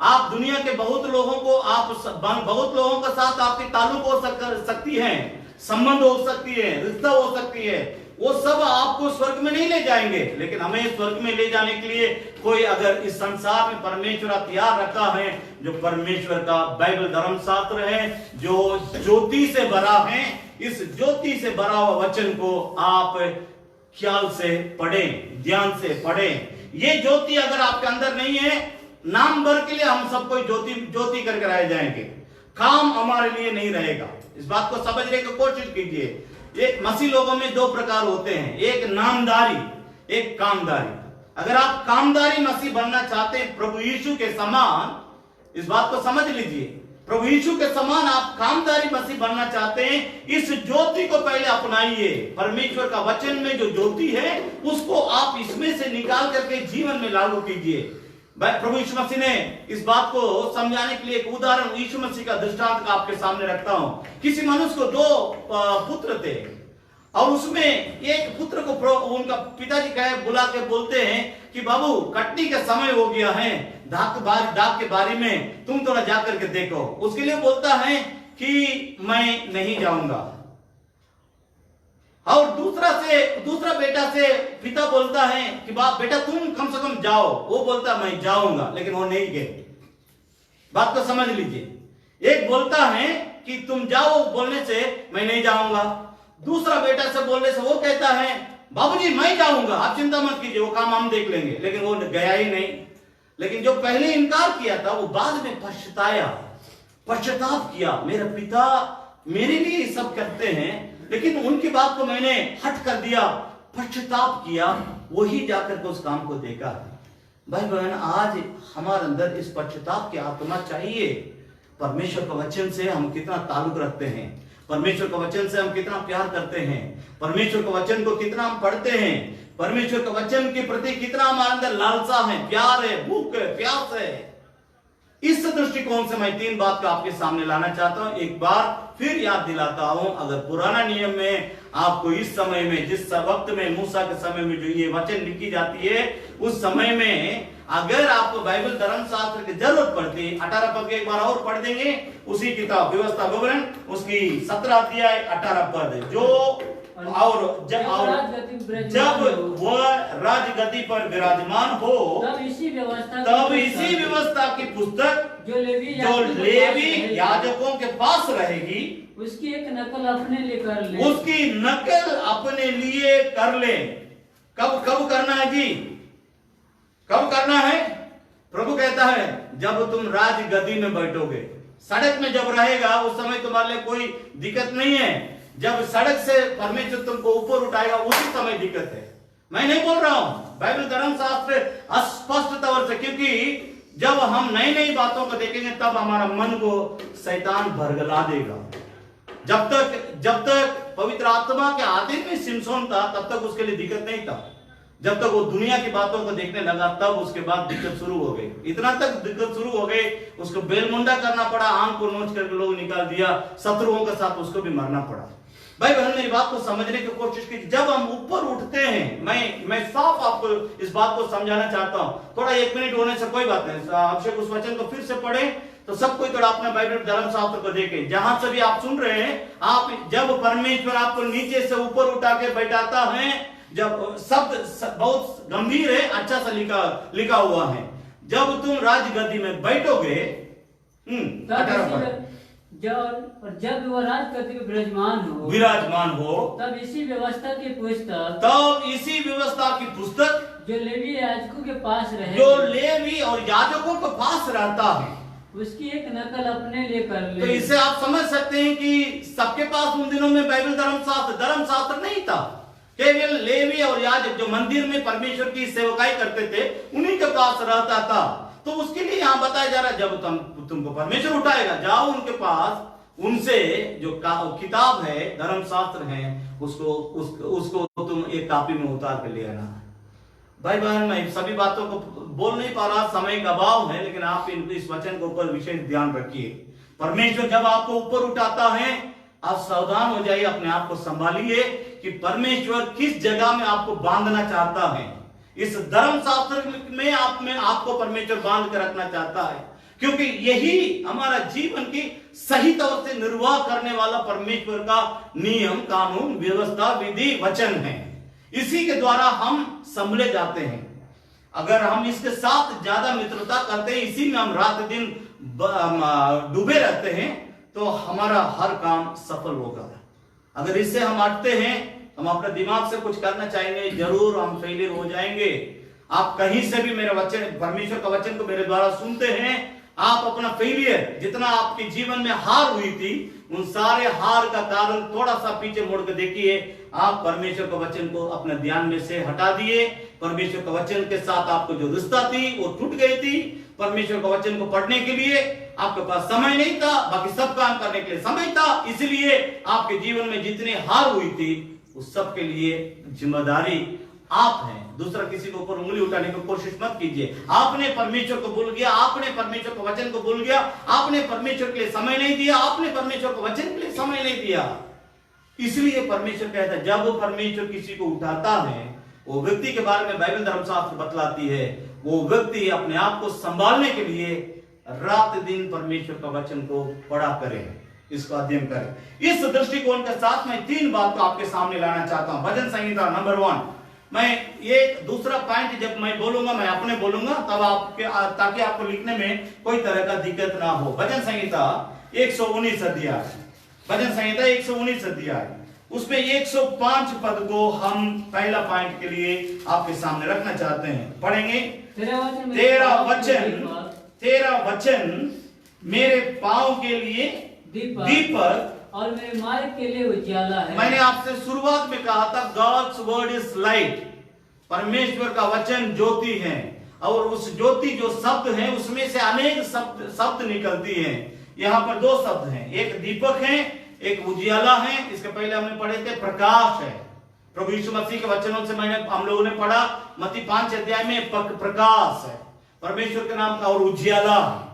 आप दुनिया के बहुत लोगों के साथ आपकी ताल्लुक हो सकती है, संबंध हो सकती है, रिश्ता हो सकती है, वो सब आपको स्वर्ग में नहीं ले जाएंगे। लेकिन हमें स्वर्ग में ले जाने के लिए कोई अगर इस संसार में परमेश्वर तैयार रखा है, जो परमेश्वर का बाइबल धर्म शास्त्र है, जो ज्योति से भरा है, इस ज्योति से भरा हुआ वचन को आप ख्याल से पढ़ें, ध्यान से पढ़ें। ये ज्योति अगर आपके अंदर नहीं है, नाम भर के लिए हम सबको ज्योति करके रह जाएंगे, काम हमारे लिए नहीं रहेगा। इस बात को समझने की कोशिश कीजिए। ये मसीह लोगों में दो प्रकार होते हैं, एक नामधारी, एक कामधारी। अगर आप कामधारी मसीह बनना चाहते हैं प्रभु यीशु के समान, इस बात को समझ लीजिए, प्रभु यीशु के समान आप कामदारी मसीह बनना चाहते हैं, इस ज्योति को पहले अपनाइए। परमेश्वर का वचन में जो ज्योति है उसको आप इसमें से निकाल करके जीवन में लागू कीजिए। प्रभु यीशु मसीह ने इस बात को समझाने के लिए एक उदाहरण यीशु मसीह का दृष्टांत का आपके सामने रखता हूं। किसी मनुष्य को 2 पुत्र थे और उसमें एक पुत्र को उनका पिताजी कहे बुला के बोलते हैं कि बाबू कटनी का समय हो गया है, दाग के बारी में तुम थोड़ा जाकर के देखो। उसके लिए बोलता है कि मैं नहीं जाऊंगा। और दूसरा बेटा से पिता बोलता है कि बाप बेटा तुम कम से कम जाओ। वो बोलता मैं जाऊंगा, लेकिन वो नहीं गए। बात को समझ लीजिए। एक बोलता है कि तुम जाओ बोलने से मैं नहीं जाऊंगा, दूसरा बेटा से बोलने से वो कहता है बाबूजी मैं जाऊंगा, आप चिंता मत कीजिए, वो काम हम देख लेंगे। लेकिन वो गया ही नहीं। लेकिन जो पहले इनकार किया था वो बाद में पश्चाताप किया। मेरा पिता मेरे लिए सब करते हैं, लेकिन उनकी बात को मैंने हट कर दिया, पश्चाताप किया, वही जाकर के उस काम को देखा है। भाई बहन, आज हमारे अंदर इस पश्चाताप की आत्मा चाहिए। परमेश्वर का वचन से हम कितना ताल्लुक रखते हैं, परमेश्वर का वचन से हम कितना प्यार करते हैं, परमेश्वर के वचन को कितना हम पढ़ते हैं, परमेश्वर के वचन के प्रति कितना हमारे अंदर लालसा है, प्यार है, भूख है, प्यास है। इस दृष्टिकोण से मैं 3 बात को आपके सामने लाना चाहता हूं। एक बार फिर याद दिलाता हूं, अगर पुराना नियम में आपको इस समय में, जिस वक्त में मूसा के समय में जो ये वचन लिखी जाती है, उस समय में अगर आपको बाइबल धर्मशास्त्र की जरूरत पड़ती, 18 पद के एक बार और पढ़ देंगे, उसी किताब व्यवस्था विवरण उसकी 17 अध्याय 18 पद। जो और जब वह राजगद्दी पर विराजमान हो, तब इसी व्यवस्था की पुस्तक जो लेवी याजकों के पास रहेगी, उसकी एक नकल अपने लिए कर ले। उसकी नकल अपने लिए कर ले। कब करना है जी? कब करना है? प्रभु कहता है जब तुम राजगद्दी में बैठोगे। सड़क में जब रहेगा उस समय तुम्हारे लिए कोई दिक्कत नहीं है। जब सड़क से परमेश्वर तुमको ऊपर उठाएगा उसी समय दिक्कत है। मैं नहीं बोल रहा हूं, बाइबल धर्मशास्त्र स्पष्ट तौर से, क्योंकि जब हम नई नई बातों को देखेंगे तब हमारा मन को शैतान भरगला देगा। जब तक पवित्र आत्मा के आधीन में सिमसोन था तब तक उसके लिए दिक्कत नहीं था। जब तक वो दुनिया की बातों को देखने लगा तब उसके बाद दिक्कत शुरू हो गई। इतना तक दिक्कत शुरू हो गई उसको बेलमुंडा करना पड़ा, आंख को नोच करके लोग निकाल दिया, शत्रुओं के साथ उसको भी मरना पड़ा। भाई बहन, मेरी बात को समझने की कोशिश कीजिए। जब हम ऊपर उठते हैं, मैं साफ आपको इस बात को समझाना चाहता हूं। थोड़ा 1 मिनट होने से कोई बात नहीं, अभिषेक उस वचन को फिर से पढ़े तो सब कोई थोड़ा अपना बाइबल धर्मशास्त्र को देखे। जहां से भी आप सुन रहे हैं, आप जब परमेश्वर आपको नीचे से ऊपर उठा के बैठाता है, जब शब्द बहुत गंभीर है, अच्छा सा लिखा हुआ है, जब तुम राजगद्दी में बैठोगे, जब वह राजगद्दी में विराजमान हो, तब इसी व्यवस्था की पुस्तक जो लेवी याजकों के पास रहे, जो लेवी और याजकों के पास रहता है, उसकी एक नकल अपने लिए कर ले। तो इससे आप समझ सकते हैं कि सबके पास उन दिनों में बाइबल धर्मशास्त्र नहीं था। केवल लेवी और याजक जो मंदिर में परमेश्वर की सेवकाई करते थे उन्हीं के पास रहता था। तो उसके लिए यहाँ बताया जा रहा है जब तुमको परमेश्वर उठाएगा, जाओ उनके पास, उनसे जो किताब है, धर्मशास्त्र है, उसको तुम एक कॉपी में उतार कर ले आना। भाई बहन, मैं सभी बातों को बोल नहीं पा रहा, समय का अभाव है, लेकिन आप इस वचन के ऊपर विशेष ध्यान रखिए। परमेश्वर जब आपको ऊपर उठाता है, आप सावधान हो जाइए, अपने आप को संभालिए कि परमेश्वर किस जगह में आपको बांधना चाहता है। इस धर्मशास्त्र में आपको परमेश्वर बांध कर रखना चाहता है, क्योंकि यही हमारा जीवन की सही तौर से निर्वाह करने वाला परमेश्वर का नियम, कानून, व्यवस्था, विधि, वचन है। इसी के द्वारा हम संभले जाते हैं। अगर हम इसके साथ ज्यादा मित्रता करते हैं, इसी में हम रात दिन डूबे रहते हैं, तो हमारा हर काम सफल होगा। अगर इससे हम हटते हैं, हम अपने दिमाग से कुछ करना चाहेंगे, जरूर हम फेलियर हो जाएंगे। आप कहीं से भी मेरे वचन, परमेश्वर का वचन को मेरे द्वारा सुनते हैं, आप अपना फेलियर, जितना आपके जीवन में हार हुई थी, उन सारे हार का कारण थोड़ा सा पीछे मुड़ के देखिए। आप परमेश्वर के वचन को अपने ध्यान में से हटा दिए, परमेश्वर के वचन के साथ आपको जो रिश्ता थी वो टूट गई थी। परमेश्वर के वचन को पढ़ने के लिए आपके पास समय नहीं था, बाकी सब काम करने के लिए समय था, इसलिए आपके जीवन में जितनी हार हुई थी उस सब के लिए जिम्मेदारी आप हैं। दूसरा किसी के ऊपर उंगली उठाने की कोशिश मत कीजिए। आपने परमेश्वर को भूल गया, आपने परमेश्वर के वचन को भूल गया, आपने परमेश्वर के लिए समय नहीं दिया, आपने परमेश्वर के वचन के लिए समय नहीं दिया। इसलिए परमेश्वर कहता है जब परमेश्वर किसी को उठाता है, वो व्यक्ति के बारे में बाइबल धर्मशास्त्र बतलाती है, वो व्यक्ति अपने आप को संभालने के लिए रात दिन परमेश्वर का वचन को पढ़ा करे, इसका अध्ययन करे। इस दृष्टिकोण के साथ मैं 3 बात को आपके सामने लाना चाहता हूं। भजन संहिता नंबर 1। मैं एक दूसरा पॉइंट जब मैं बोलूंगा, मैं अपने बोलूंगा तब आपके, ताकि आपको लिखने में कोई तरह का दिक्कत ना हो। भजन संहिता 119 अध्याय, भजन संहिता 119 अध्याय, उसमें 105 पद को हम पहला पॉइंट के लिए आपके सामने रखना चाहते हैं। पढ़ेंगे। तेरा वचन मेरे पांव के लिए दीपक और मेरे मार्ग के लिए उजाला है। मैंने आपसे शुरुआत में कहा था गॉड्स वर्ड इज लाइट, परमेश्वर का वचन ज्योति है, और उस ज्योति जो शब्द है उसमें से अनेक शब्द निकलती हैं। यहाँ पर 2 शब्द हैं, एक दीपक है, एक उजियाला है। इसके पहले हमने पढ़े थे प्रकाश है। प्रभु यीशु मसीह के वचनों से हम लोगों ने पढ़ा मत्ती 5 अध्याय में प्रकाश है परमेश्वर के नाम का, और उजियाला है।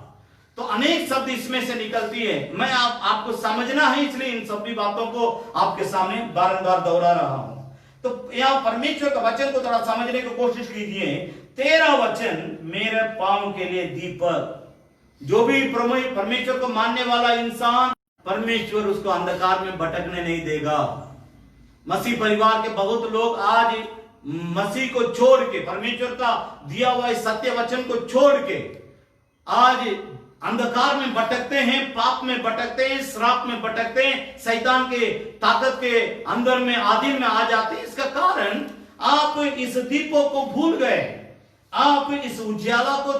तो अनेक शब्द इसमें से निकलती है। मैं आपको समझना है, इसलिए इन सभी बातों को आपके सामने बारंबार दोहरा रहा हूं। तो यहाँ परमेश्वर का वचन को थोड़ा समझने की कोशिश कीजिए। तेरा वचन मेरे पांव के लिए दीपक। जो भी परमेश्वर को मानने वाला इंसान, परमेश्वर उसको अंधकार में भटकने नहीं देगा। मसीह परिवार के बहुत लोग आज मसीह को छोड़ के, परमेश्वर का दिया हुआ इस सत्य वचन को छोड़ के आज अंधकार में भटकते हैं, पाप में भटकते हैं, श्राप में भटकते हैं, शैतान के ताकत के अंदर में आधीन में आ जाते हैं। इसका कारण आप इस दीपों को भूल गए, आप इस उजियाला को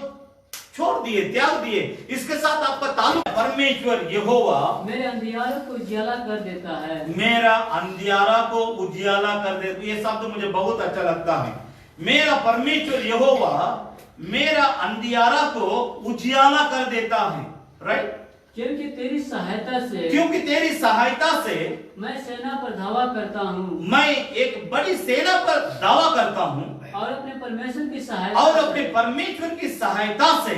छोड़ दिए, त्याग दिए। इसके साथ आपका ताल्लुक, परमेश्वर यहोवा मेरे अंधियारे को उजियाला कर देता है, मेरा अंधियारा को उजियाला कर देता है। ये शब्द मुझे बहुत अच्छा लगता है। मेरा परमेश्वर यहोवा मेरा अंधियारा को उजियाला कर देता है, राइट? क्योंकि तेरी सहायता से मैं सेना पर धावा करता हूँ, मैं एक बड़ी सेना पर दावा करता हूँ, और अपने परमेश्वर की सहायता से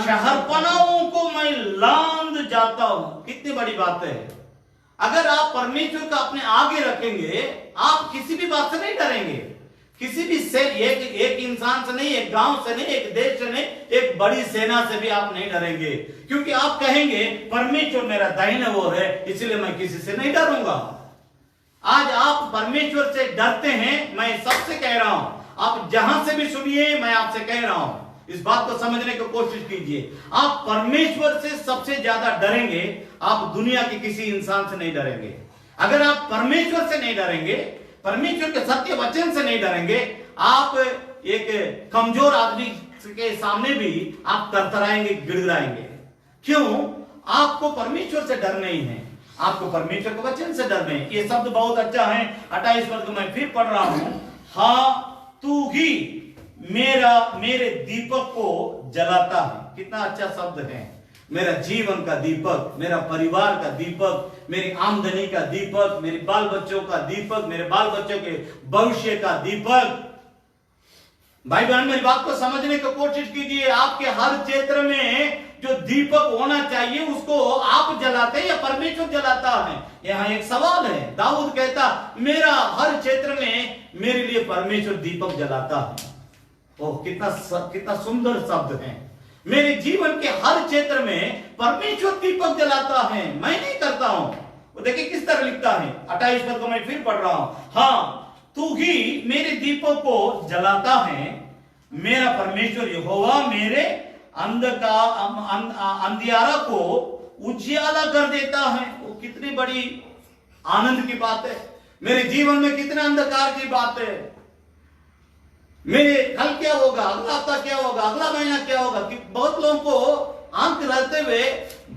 शहरपनाहों को मैं लांघ जाता हूँ। कितनी बड़ी बात है। अगर आप परमेश्वर का अपने आगे रखेंगे, आप किसी भी बात से नहीं डरेंगे। किसी भी से एक इंसान से नहीं, एक गांव से नहीं, एक देश से नहीं, एक बड़ी सेना से भी आप नहीं डरेंगे, क्योंकि आप कहेंगे परमेश्वर मेरा दाहिने ओर है, इसलिए मैं किसी से नहीं डरूंगा। आज आप परमेश्वर से डरते हैं, मैं सबसे कह रहा हूं, आप जहां से भी सुनिए, मैं आपसे कह रहा हूं, इस बात को समझने की कोशिश कीजिए। आप परमेश्वर से सबसे ज्यादा डरेंगे, आप दुनिया के किसी इंसान से नहीं डरेंगे। अगर आप परमेश्वर से नहीं डरेंगे, परमेश्वर के सत्य वचन से नहीं डरेंगे, आप एक कमजोर आदमी के सामने भी आप तरतराएंगे, गिड़गिड़ाएंगे। क्यों? आपको परमेश्वर से डर नहीं है, आपको परमेश्वर के वचन से डर नहीं। ये शब्द बहुत अच्छा है। 28 पद को मैं फिर पढ़ रहा हूं। हाँ, तू ही मेरे दीपक को जलाता है। कितना अच्छा शब्द है। मेरा जीवन का दीपक, मेरा परिवार का दीपक, मेरी आमदनी का दीपक, मेरे बाल बच्चों का दीपक, मेरे बाल बच्चों के भविष्य का दीपक। भाई बहन, मेरी बात को समझने की कोशिश कीजिए। आपके हर क्षेत्र में जो दीपक होना चाहिए, उसको आप जलाते हैं या परमेश्वर जलाता है? यहाँ एक सवाल है। दाऊद कहता, मेरा हर क्षेत्र में मेरे लिए परमेश्वर दीपक जलाता है। ओह, कितना सुंदर शब्द है। मेरे जीवन के हर क्षेत्र में परमेश्वर दीपक जलाता है, मैं नहीं करता हूं। वो देखिए किस तरह लिखता है। 28 पद को मैं फिर पढ़ रहा हूं। हाँ, तू ही मेरे दीपक को जलाता है, मेरा परमेश्वर यहोवा मेरे अंधियारा को उजियाला कर देता है। वो कितनी बड़ी आनंद की बात है। मेरे जीवन में कितने अंधकार की बात है। मेरे कल क्या होगा, अगला हफ्ता क्या होगा, अगला महीना क्या होगा। कि बहुत लोगों को आंख रहते हुए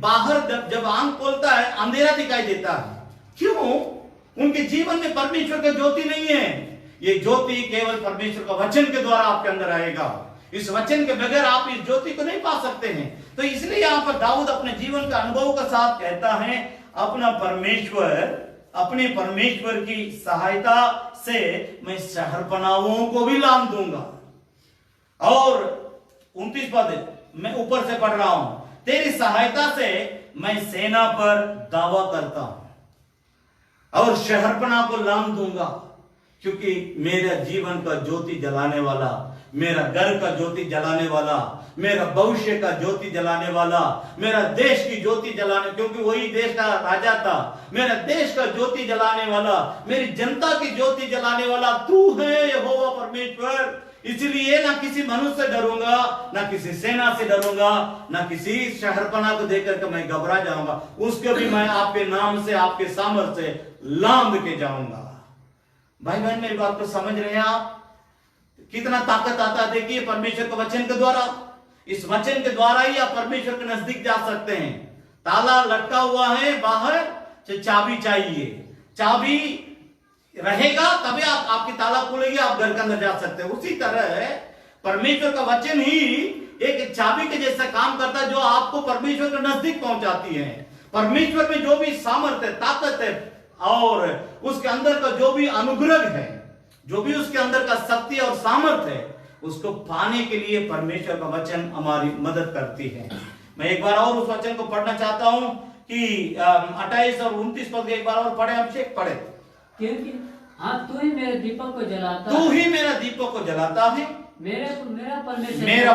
बाहर जब आंख खोलता है, अंधेरा दिखाई देता है। क्यों? उनके जीवन में परमेश्वर का ज्योति नहीं है। ये ज्योति केवल परमेश्वर का वचन के द्वारा आपके अंदर आएगा। इस वचन के बगैर आप इस ज्योति को नहीं पा सकते हैं। तो इसलिए यहाँ पर दाऊद अपने जीवन का अनुभव के साथ कहता है, अपने परमेश्वर की सहायता से मैं शहरपनाहों को भी लांघ दूंगा। और 29 पद मैं ऊपर से पढ़ रहा हूं, तेरी सहायता से मैं सेना पर दावा करता हूं और शहरपना को लांघ दूंगा, क्योंकि मेरा जीवन का ज्योति जलाने वाला, मेरा घर का ज्योति जलाने वाला, मेरा भविष्य का ज्योति जलाने वाला, मेरा देश की ज्योति जलाने, क्योंकि वही देश का राजा था, मेरा देश का ज्योति जलाने वाला, मेरी जनता की ज्योति जलाने वाला तू है यहोवा परमेश्वर। इसलिए ना किसी मनुष्य से डरूंगा, ना किसी सेना से डरूंगा, ना किसी शहरपना को देखकर के मैं घबरा जाऊंगा, उसको भी मैं आपके नाम से, आपके सामर्थ्य से लांघ के जाऊंगा। भाई बहन मेरी बात को समझ रहे हैं आप? कितना ताकत आता है देखिए परमेश्वर के वचन के द्वारा। इस वचन के द्वारा ही आप परमेश्वर के नजदीक जा सकते हैं। ताला लटका हुआ है बाहर, चाबी चाहिए, चाबी रहेगा तभी आपकी ताला खुलेगी, आप घर के अंदर जा सकते हैं। उसी तरह परमेश्वर का वचन ही एक चाबी के जैसा काम करता है, जो आपको परमेश्वर के नजदीक पहुंचाती है। परमेश्वर में जो भी सामर्थ्य, ताकत है और उसके अंदर का जो भी अनुग्रह है, जो भी उसके अंदर का शक्ति और सामर्थ्य है, उसको पाने के लिए परमेश्वर का वचन हमारी मदद करती है। मैं एक बार और उस वचन को पढ़ना चाहता हूं कि 28 और 29 पद एक बार और पढ़े, अभिषेक पढ़े। क्योंकि हाँ तू ही मेरे दीपक को जलाता, तू ही मेरा दीपक को जलाता है, मेरा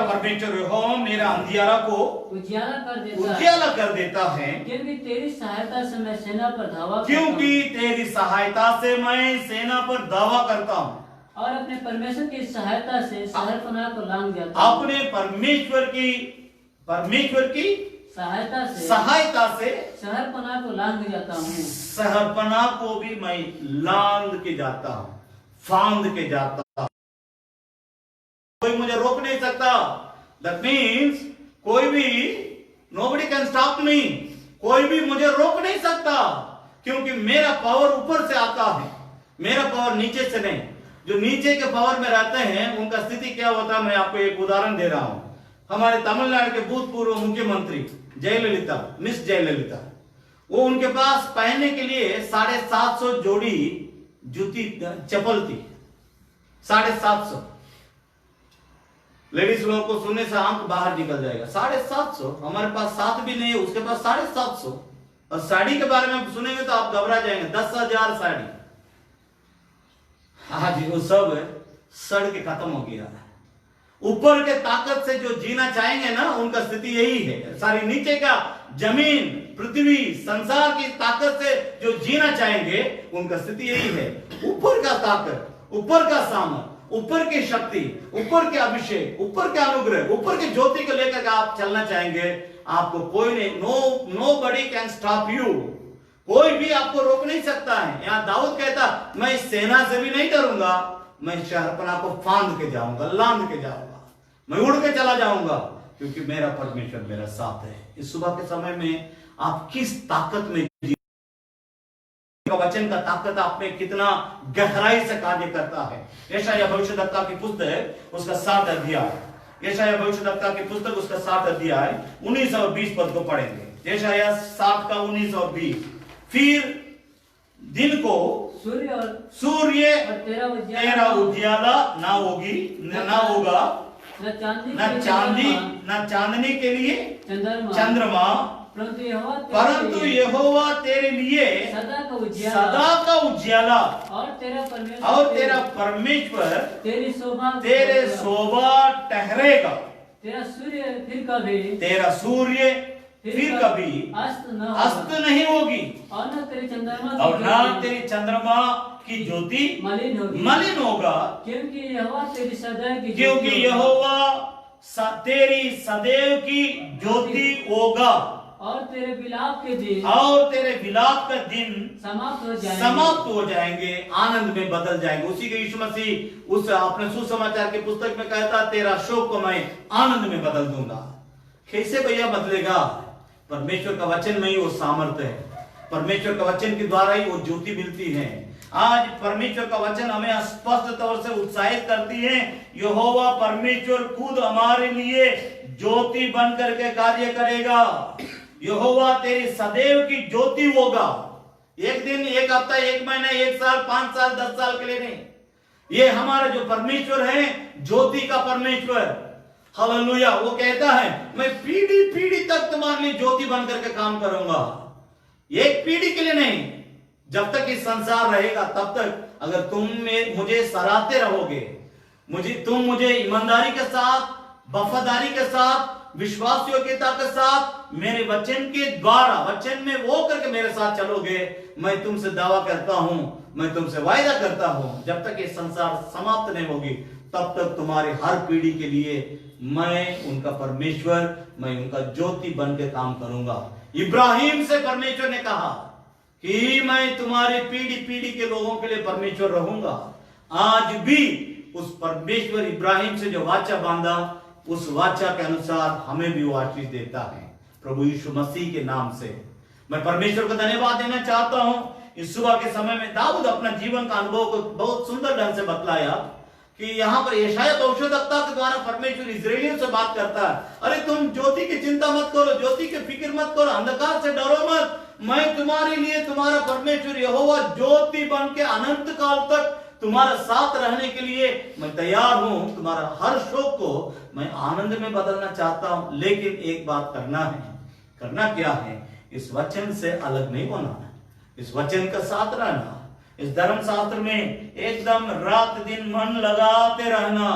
परमेश्वर हो मेरा अंधियारा को उजियाला कर देता है। क्योंकि तेरी सहायता से मैं सेना पर धावा करता हूँ और अपने परमेश्वर की सहायता से शहरपनाह को लांघ जाता हूँ। अपने परमेश्वर की सहायता से शहरपनाह को लांघ जाता हूँ। शहरपनाह को भी मैं लांघ के जाता हूँ, फांद के जाता हूँ। कोई मुझे रोक नहीं सकता। That means कोई भी nobody can stop me, कोई भी मुझे रोक नहीं सकता, क्योंकि मेरा पावर ऊपर से आता है, मेरा पावर नीचे से नहीं। जो नीचे के पावर में रहते हैं उनका स्थिति क्या होता है, मैं आपको एक उदाहरण दे रहा हूं। हमारे तमिलनाडु के भूतपूर्व मुख्यमंत्री जयललिता, मिस जयललिता, वो उनके पास पहनने के लिए 750 जोड़ी जूती चप्पल थी। 750 लेडीज लोगों को सुनने से आंख बाहर निकल जाएगा। 750, हमारे पास 7 भी नहीं है, उसके पास 750। और साड़ी के बारे में सुनेंगे तो आप घबरा जाएंगे। 10,000 साड़ी। आज वो सब सड़ के खत्म हो गया। ऊपर के ताकत से जो जीना चाहेंगे ना, उनका स्थिति यही है। सारी नीचे का जमीन, पृथ्वी, संसार की ताकत से जो जीना चाहेंगे, उनका स्थिति यही है। ऊपर का ताकत, ऊपर का सामर्थ, ऊपर की शक्ति, ऊपर के अभिषेक, ऊपर के अनुग्रह, ऊपर के ज्योति को लेकर आप चलना चाहेंगे, आपको कोई नहीं, nobody can stop you, कोई भी आपको रोक नहीं सकता है। यहां दाऊद कहता, मैं सेना से भी नहीं डरूंगा, मैं शहरपनाह को फांद के जाऊंगा, लांघ के जाऊंगा, मैं उड़ के चला जाऊंगा, क्योंकि मेरा परमेश्वर मेरा साथ है। इस सुबह के समय में आप किस ताकत में, वचन का ताकत आप में कितना गहराई से कार्य करता है। यशायाह भविष्यद्वक्ता की पुस्तक उसका 7 अध्याय, यशायाह भविष्यद्वक्ता की पुस्तक उसका 7 अध्याय 19 और 20 पद को पढ़ेंगे। यशायाह 7 का 19 और 20। फिर दिन को सूर्य तेरा उजियाला ना होगा, न चांदनी के लिए चंद्रमा, परंतु यहोवा तेरे लिए सदा का उजियाला और तेरा परमेश्वर तेरे शोभा ठहरेगा। तेरा सूर्य फिर कभी अस्त नहीं होगी, और न तेरी चंद्रमा की ज्योति मलिन होगा, क्योंकि यहोवा तेरी सदैव की ज्योति होगा, और तेरे विलाप का दिन समाप्त हो जाएंगे, आनंद में बदल जाएंगे। उसी के यीशु मसीह उस अपने सुसमाचार की पुस्तक में कहता, तेरा शोक को मैं आनंद में बदल दूंगा। कैसे भैया बदलेगा? परमेश्वर का वचन में ही वो सामर्थ्य है, परमेश्वर का वचन के द्वारा ही वो ज्योति मिलती है। आज परमेश्वर का वचन हमें स्पष्ट तौर से उत्साहित करती है। यहोवा परमेश्वर खुद हमारे लिए ज्योति बन करके कार्य करेगा। यहोवा तेरी सदैव की ज्योति होगा। एक दिन, एक हफ्ता, एक महीना, एक साल, 5 साल, 10 साल के लिए नहीं। ये हमारा जो परमेश्वर है, ज्योति का परमेश्वर, हालेलुया, वो कहता है मैं पीढ़ी पीढ़ी तक तुम्हारे लिए ज्योति बन करके काम करूंगा। एक पीढ़ी के लिए नहीं, जब तक इस संसार रहेगा तब तक अगर तुम मुझे सराहते रहोगे, तुम मुझे ईमानदारी के साथ, वफादारी के साथ, विश्वास योग्यता के साथ मेरे वचन के द्वारा, वचन में वो करके मेरे साथ चलोगे, मैं तुमसे दावा करता हूं, मैं तुमसे वायदा करता हूं, जब तक ये संसार समाप्त नहीं होगी तब तक तुम्हारी हर पीढ़ी के लिए मैं उनका परमेश्वर, मैं उनका ज्योति बन के काम करूंगा। इब्राहिम से परमेश्वर ने कहा कि मैं तुम्हारे पीढ़ी पीढ़ी के लोगों के लिए परमेश्वर रहूंगा। आज भी उस परमेश्वर इब्राहिम से जो वाचा बांधा, उस वाचा के अनुसार हमें भी वो आशीष देता है। प्रभु यीशु मसीह के नाम से मैं परमेश्वर को धन्यवाद देना चाहता हूं। इस सुबह के समय में दाऊद अपना जीवन का अनुभव को बहुत सुंदर ढंग से बतलाया कि यहाँ पर यशायाह भविष्यद्वक्ता के द्वारा परमेश्वर इस्राएलियों से बात करता है, अरे तुम ज्योति की चिंता मत करो, ज्योति की फिक्र मत करो, अंधकार से डरो मत, मैं तुम्हारे लिए तुम्हारा परमेश्वर यहोवा ज्योति बन के अनंत काल तक तुम्हारा साथ रहने के लिए मैं तैयार हूं। तुम्हारा हर शोक को मैं आनंद में बदलना चाहता हूं, लेकिन एक बात करना है। करना क्या है? इस वचन से अलग नहीं होना है, इस वचन का साथ रहना, इस धर्म शास्त्र में एकदम रात दिन मन लगाते रहना।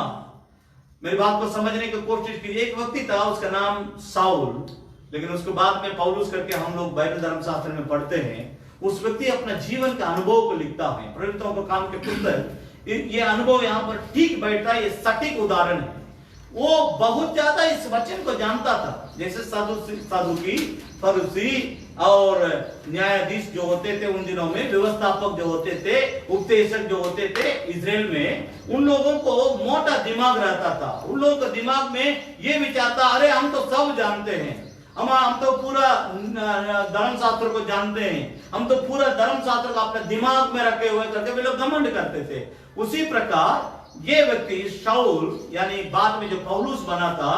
मेरी बात को समझने की कोशिश की। एक व्यक्ति था, उसका नाम साउल, लेकिन उसके बाद में पौलुस करके हम लोग बाइबल धर्म शास्त्र में पढ़ते हैं। उस व्यक्ति अपना जीवन का अनुभव को लिखता है, प्रेरितों को काम के पुस्तक। ये अनुभव यहाँ पर ठीक बैठता है, ये सटीक उदाहरण है। वो बहुत ज्यादा इस वचन को जानता था, जैसे सादुकी, फरीसी और न्यायाधीश जो होते थे उन दिनों में, व्यवस्थापक जो होते थे, उपदेशक जो होते थे इजराइल में, उन लोगों को मोटा दिमाग रहता था। उन लोगों के दिमाग में ये विचार था, अरे हम तो सब जानते हैं, हम तो पूरा धर्म शास्त्र को जानते हैं, हम तो पूरा धर्म शास्त्र को अपने दिमाग में रखे हुए करके वे लोग घमंड करते थे। उसी प्रकार ये व्यक्ति शाऊल, यानी बाद में जो पौलुस बना था,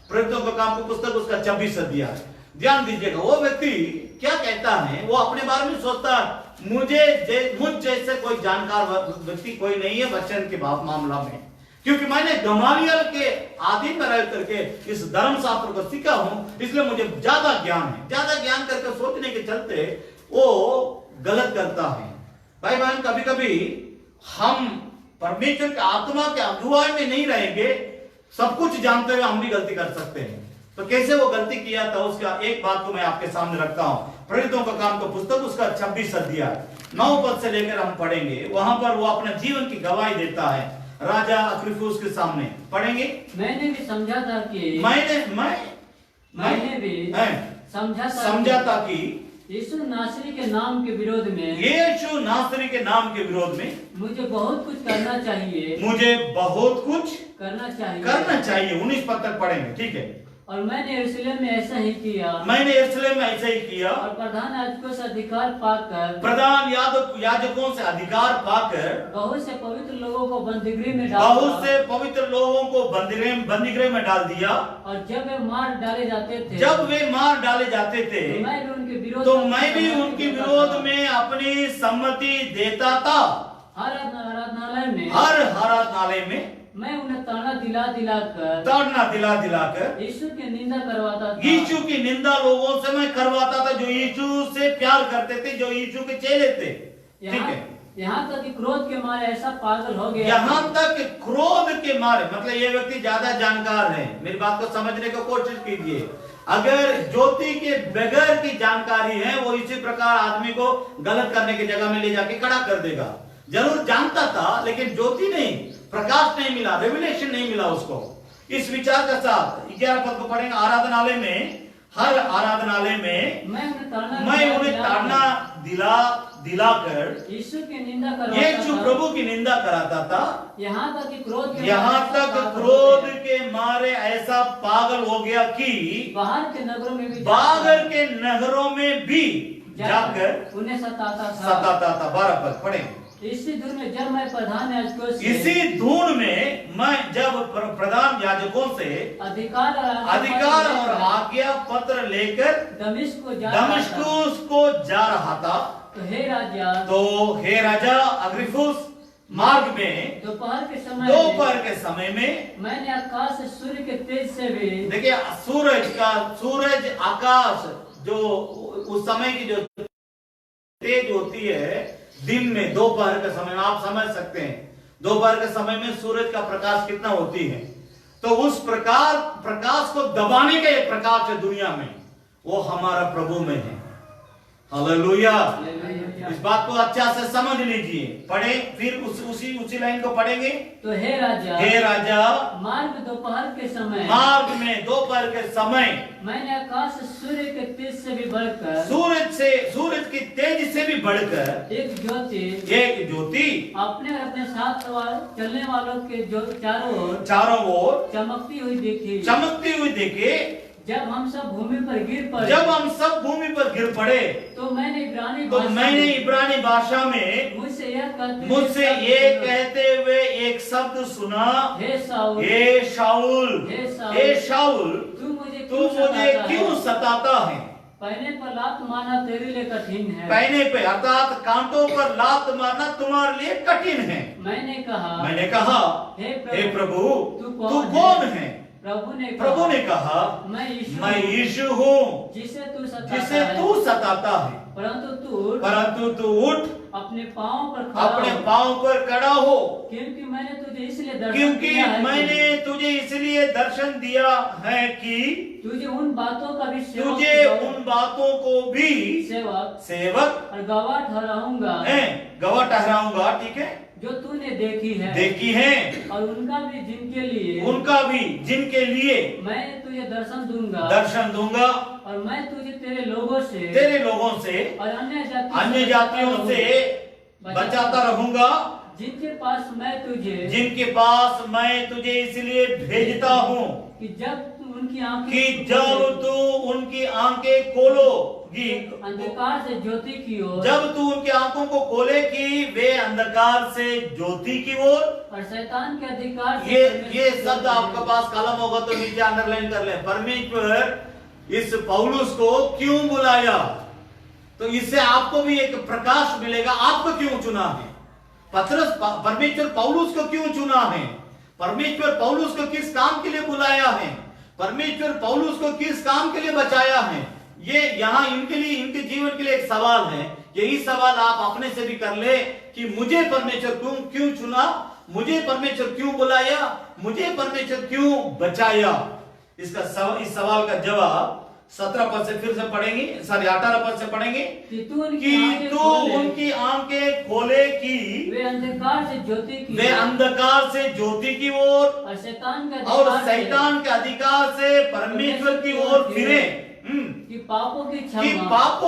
प्रेरितों का काम की पुस्तक उसका 26 अध्याय, ध्यान दीजिएगा। वो व्यक्ति क्या कहता है? वो अपने बारे में सोचता है, मुझ जैसे कोई जानकार व्यक्ति कोई नहीं है वचन के मामला में, क्योंकि मैंने गमालियल के आधीन में रह करके इस धर्म शास्त्र को सीखा हूं, इसलिए मुझे ज्यादा ज्ञान है। ज्यादा ज्ञान करके सोचने के चलते वो गलत करता है। भाई बहन, कभी कभी हम परमेश्वर के आत्मा के अगुवाई में नहीं रहेंगे, सब कुछ जानते हुए हम भी गलती कर सकते हैं। तो कैसे वो गलती किया था, उसका एक बात को मैं आपके सामने रखता हूं। प्रेरितों का काम का पुस्तक उसका 26 अध्याय 9 पद से लेकर हम पढ़ेंगे। वहां पर वो अपना जीवन की गवाही देता है राजा अग्रिप्पस के सामने। पढ़ेंगे। मैंने भी समझा था कि मैंने भी समझा था कि यीशु नासरी के नाम के विरोध में, यीशु नासरी के नाम के विरोध में मुझे बहुत कुछ करना चाहिए, मुझे बहुत कुछ करना चाहिए। 19 पद तक पढ़ेंगे, ठीक है। और मैंने यरूशलेम में ऐसा ही किया, और प्रधान याजकों से अधिकार पाकर, याजकों से अधिकार पाकर बहुत से पवित्र लोगों को बंदीगृह में में डाल दिया। और जब वे मार डाले जाते थे, तो मैं भी उनके विरोध में अपनी सम्मति देता था। हर आराधनालय में मैं उन्हें ताड़ना दिला दिलाकर यीशु की निंदा करवाता था। यीशु की निंदा लोगों से मैं करवाता था जो यीशु से प्यार करते थे, जो यीशु के चेले थे। ठीक है। यहाँ तक कि क्रोध के मारे ऐसा पागल हो गया। यहाँ तक कि क्रोध के मारे, मतलब ये व्यक्ति ज्यादा जानकार है। मेरी बात को समझने की कोशिश कीजिए। अगर ज्योति के बगैर की जानकारी है, वो इसी प्रकार आदमी को गलत करने की जगह में ले जाके खड़ा कर देगा। जरूर जानता था, लेकिन ज्योति नहीं, प्रकाश नहीं मिला, रेवलेशन नहीं मिला उसको। इस विचार के साथ 11 पद को पढ़ेंगे। आराधनालय में, हर आराधनालय में मैं उन्हें ताड़ना दिलाकर यीशु प्रभु की निंदा कराता था। यहाँ तक क्रोध के मारे ऐसा पागल हो गया कि बाहर के नगरों में भी जाकर उन्हें सताता था। 12 पद पढ़ेंगे। इसी धुन में जब मैं प्रधान याजकों से इसी धुन में मैं जब प्रधान याजकों से अधिकार और आज्ञा पत्र लेकर दमिश्कुस को जा रहा था, तो हे राजा अग्रिप्पस, मार्ग में दोपहर के समय में मैंने आकाश से सूर्य के तेज से भी, देखिए सूरज आकाश जो उस समय की जो तेज होती है दिन में, दोपहर के समय में आप समझ सकते हैं दोपहर के समय में सूरज का प्रकाश कितना होती है, तो उस प्रकाश को दबाने का एक प्रकाश है दुनिया में, वो हमारा प्रभु में है। हालेलुया। इस बात को अच्छा से समझ लीजिए। पढ़े फिर उसी लाइन को पढ़ेंगे। तो हे राजा मार्ग में दोपहर के समय मैंने आकाश से सूर्य के तेज से भी बढ़कर, सूरज की तेज से भी बढ़कर एक ज्योति अपने और अपने साथ चलने वालों के जो चारों ओर चमकती हुई देखी। जब हम सब भूमि पर गिर पड़े, तो मैंने इब्रानी भाषा में मुझसे ये कहते हुए एक शब्द सुना, हे शाऊल तू मुझे क्यों सताता है? पहने पर लात मारना तेरे लिए कठिन है। पहने पे अर्थात कांटों पर लात मारना तुम्हारे लिए कठिन है। मैंने कहा हे प्रभु तू कौन है? प्रभु ने कहा मैं यीशु हूँ जिसे तू सताता है, परंतु तू उठ अपने पाँव पर खड़ा हो, क्योंकि मैंने तुझे इसलिए दर्शन दिया है कि तुझे उन बातों को भी सेवक और गवाह ठहराऊंगा। ठीक है, जो तूने देखी है और उनका भी जिनके लिए मैं तुझे दर्शन दूंगा और मैं तुझे तेरे लोगों से और अन्य जातियों से बचाता रहूंगा, जिनके पास मैं तुझे इसलिए भेजता हूँ कि जब तू उनकी आंखें खोलोगी, अंधकार से ज्योति की ओर, जब तू उनकी आंखों को खोले कि वे अंधकार से ज्योति की ओर और शैतान के अधिकार से। ये शब्द आपके पास कलम होगा तो नीचे अंडरलाइन कर ले। परमेश्वर इस पौलुस को क्यों बुलाया, तो इससे आपको भी एक प्रकाश मिलेगा। आपको क्यों चुना है परमेश्वर पौलुस को क्यों चुना है? परमेश्वर पौलुस को किस काम के लिए बुलाया है? परमेश्वर पौलुस को किस काम के लिए बचाया है? ये यहाँ इनके जीवन के लिए एक सवाल है। यही सवाल आप अपने से भी कर ले कि मुझे परमेश्वर क्यों चुना, मुझे परमेश्वर क्यों बुलाया, मुझे परमेश्वर क्यों बचाया। इस सवाल का जवाब 17 पद से फिर से पढ़ेंगे, 18 पद से पढ़ेंगे कि तू उनकी आंखें खोले कि वे अंधकार से ज्योति की ओर और शैतान के अधिकार से परमेश्वर की ओर फिरे, कि पापों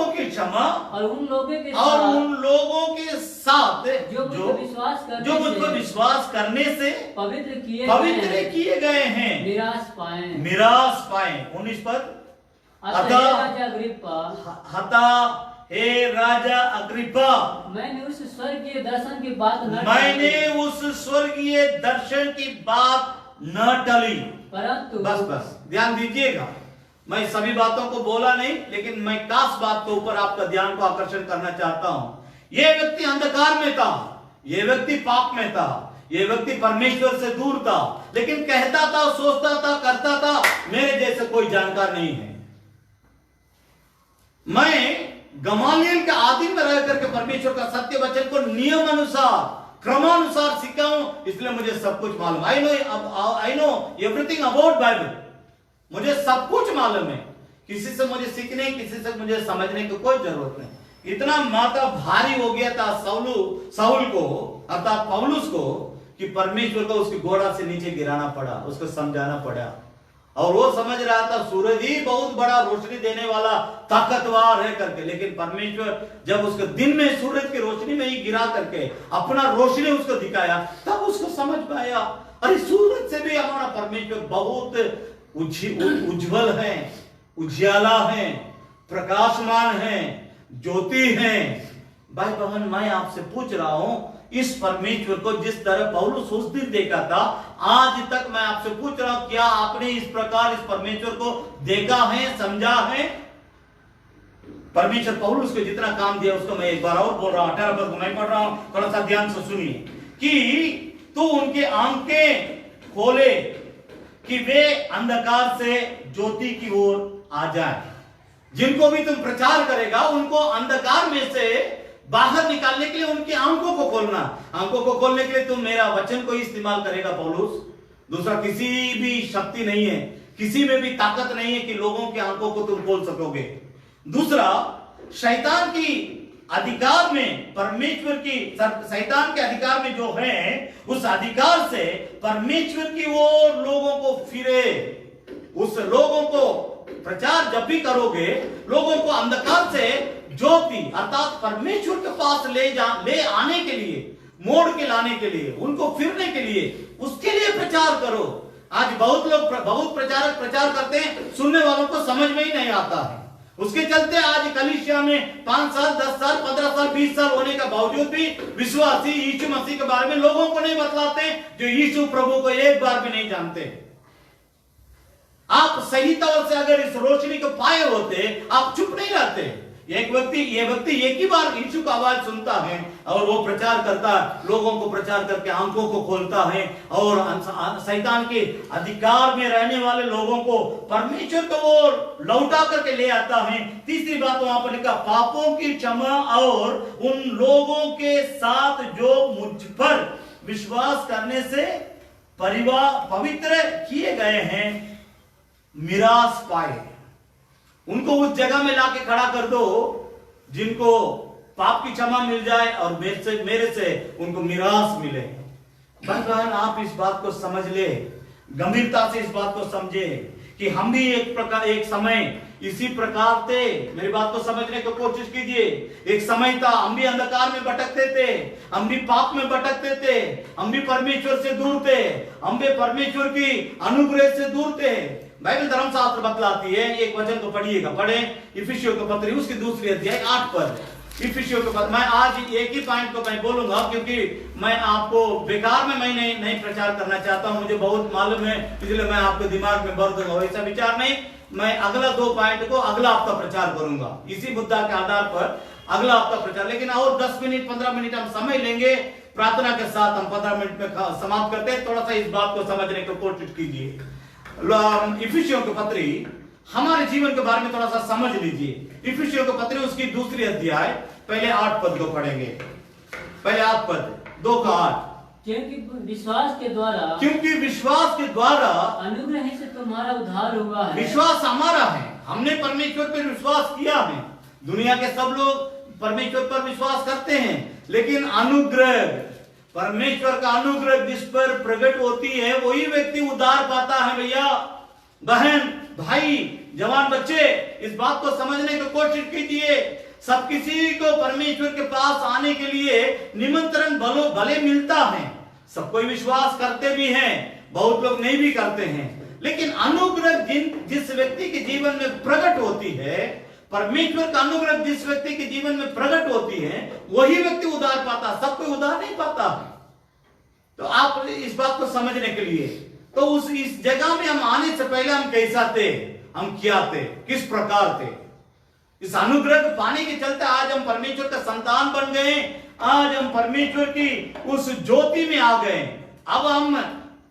की क्षमा और उन लोगों के साथ जो मुझको विश्वास करने से पवित्र किए गए हैं, मिरास पाए। 19 पद हे राजा अग्रिप्पा, मैंने उस स्वर्गीय दर्शन की बात न टली। परंतु बस ध्यान दीजिएगा, मैं सभी बातों को बोला नहीं, लेकिन मैं खास बात के ऊपर आपका ध्यान को आकर्षण करना चाहता हूं। यह व्यक्ति अंधकार में था, यह व्यक्ति पाप में था, यह व्यक्ति परमेश्वर से दूर था, लेकिन कहता था, सोचता था, करता था मेरे जैसे कोई जानकार नहीं है। मैं गमालियल के आदि में रह करके परमेश्वर का सत्य वचन को नियम अनुसार, क्रमानुसार सीखा हूं, इसलिए मुझे सब कुछ मालूम। I know everything about Bible, मुझे सब कुछ मालूम है। किसी से मुझे सीखने, किसी से मुझे समझने की कोई जरूरत नहीं। इतना माथा भारी हो गया था साउल को अर्थात पौलुस को कि परमेश्वर को उसकी घोड़ा से नीचे गिराना पड़ा, उसको समझाना पड़ा। और वो समझ रहा था सूरज ही बहुत बड़ा रोशनी देने वाला ताकतवर है करके, लेकिन परमेश्वर जब उसको दिन में सूरज की रोशनी में ही गिरा करके अपना रोशनी उसको दिखाया, तब उसको समझ पाया अरे सूरज से भी हमारा परमेश्वर बहुत उज्जवल है, उजियाला है, प्रकाशमान है, ज्योति है। भाई बहन, मैं आपसे पूछ रहा हूं इस परमेश्वर को जिस तरह पौलुस उस दिन देखा था, आज तक मैं आपसे पूछ रहा हूं, क्या आपने इस प्रकार इस परमेश्वर को देखा है, समझा है? परमेश्वर पौलुस को जितना काम दिया उसको मैं एक बार और बोल रहा हूं, 18 पद को मैं पढ़ रहा हूं, थोड़ा सा ध्यान से सुनिए कि तू उनके आंखें खोले कि वे अंधकार से ज्योति की ओर आ जाए। जिनको भी तुम प्रचार करेगा उनको अंधकार में से बाहर निकालने के लिए उनकी आंखों को खोलना। आंखों को खोलने के लिए तुम मेरा वचन को इस्तेमाल करेगा पौलुस। दूसरा किसी भी शक्ति नहीं है, किसी में भी ताकत नहीं है कि लोगों की आंखों को तुम खोल सकोगे। दूसरा, शैतान की अधिकार में परमेश्वर की, शैतान के अधिकार में जो है उस अधिकार से परमेश्वर की ओर लोगों को फिरे। उस लोगों को प्रचार जब भी करोगे, लोगों को अंधकार से ज्योति अर्थात परमेश्वर के पास ले आने के लिए, मोड़ के लाने के लिए, उनको फिरने के लिए, उसके लिए प्रचार करो। आज बहुत लोग बहुत प्रचारक प्रचार करते हैं, सुनने वालों को समझ में ही नहीं आता है। उसके चलते आज कलीसिया में 5 साल 10 साल 15 साल 20 साल होने का बावजूद भी विश्वासी यीशु मसीह के बारे में लोगों को नहीं बतलाते, जो यीशु प्रभु को एक बार भी नहीं जानते। आप सही तौर से अगर इस रोशनी को पाए होते, आप चुप नहीं रहते। ये व्यक्ति एक ही बार यीशु का आवाज सुनता है और वो प्रचार करता है, लोगों को प्रचार करके आंखों को खोलता है और शैतान के अधिकार में रहने वाले लोगों को परमेश्वर को वो लौटा करके ले आता है। तीसरी बात वहां पर लिखा, पापों की क्षमा और उन लोगों के साथ जो मुझ पर विश्वास करने से पवित्र किए गए हैं, मिरास पाए। उनको उस जगह में लाके खड़ा कर दो जिनको पाप की क्षमा मिल जाए और मेरे से उनको मिरास मिले। बहन, आप इस बात को समझ ले, गंभीरता से इस बात को समझे कि हम भी एक समय इसी प्रकार थे। मेरी बात को समझने की कोशिश कीजिए। एक समय था, हम भी अंधकार में भटकते थे, हम भी पाप में भटकते थे, हम भी परमेश्वर से दूर थे, हम भी परमेश्वर की अनुग्रह से दूर थे। बाइबल धर्मशास्त्र बतलाती है, एक वचन को पढ़िएगा, पढ़े इफिसियों के पत्र उसकी 2 अध्याय 8 पद। इफिसियों के पत्र, मैं आज एक ही पॉइंट को मैं बोलूंगा क्योंकि मैं आपको बेकार में मैं नहीं प्रचार करना चाहता हूं, मुझे बहुत मालूम है, इसलिए मैं आपके दिमाग में भर दूंगा, वैसा विचार नहीं। मैं अगला 2 पॉइंट को अगला हफ्ता प्रचार करूंगा, इसी मुद्दा के आधार पर अगला हफ्ता प्रचार। लेकिन और 10 मिनट 15 मिनट हम समय लेंगे प्रार्थना के साथ, हम 15 मिनट में समाप्त करते हैं। थोड़ा सा इस बात को समझने की कोशिश कीजिए। इफिसियों के पत्री हमारे जीवन के बारे में थोड़ा सा समझ लीजिए। इफिसियों के पत्री उसकी 2 अध्याय पहले 8 पद को पढ़ेंगे। पहले 8 पद 2 का 8। क्योंकि विश्वास के द्वारा अनुग्रह से तुम्हारा उद्धार हुआ है। विश्वास हमारा है, हमने परमेश्वर पर विश्वास किया है। दुनिया के सब लोग परमेश्वर पर विश्वास करते हैं, लेकिन अनुग्रह, परमेश्वर का अनुग्रह जिस पर प्रकट होती है वही व्यक्ति उद्धार पाता है। भैया बहन भाई जवान बच्चे, इस बात को समझने की कोशिश कीजिए। सब किसी को परमेश्वर के पास आने के लिए निमंत्रण भले मिलता है, सब कोई विश्वास करते भी हैं, बहुत लोग नहीं भी करते हैं, लेकिन अनुग्रह जिस व्यक्ति के जीवन में प्रकट होती है, परमेश्वर का अनुग्रह जिस व्यक्ति के जीवन में प्रकट होती है, वही व्यक्ति उद्धार पाता, सब कोई उद्धार नहीं पाता। तो आप इस बात को समझने के लिए, तो इस जगह में हम आने से पहले हम कैसा थे, हम क्या थे, किस प्रकार थे, इस अनुग्रह को पाने के चलते आज हम परमेश्वर का संतान बन गए। आज हम परमेश्वर की उस ज्योति में आ गए। अब हम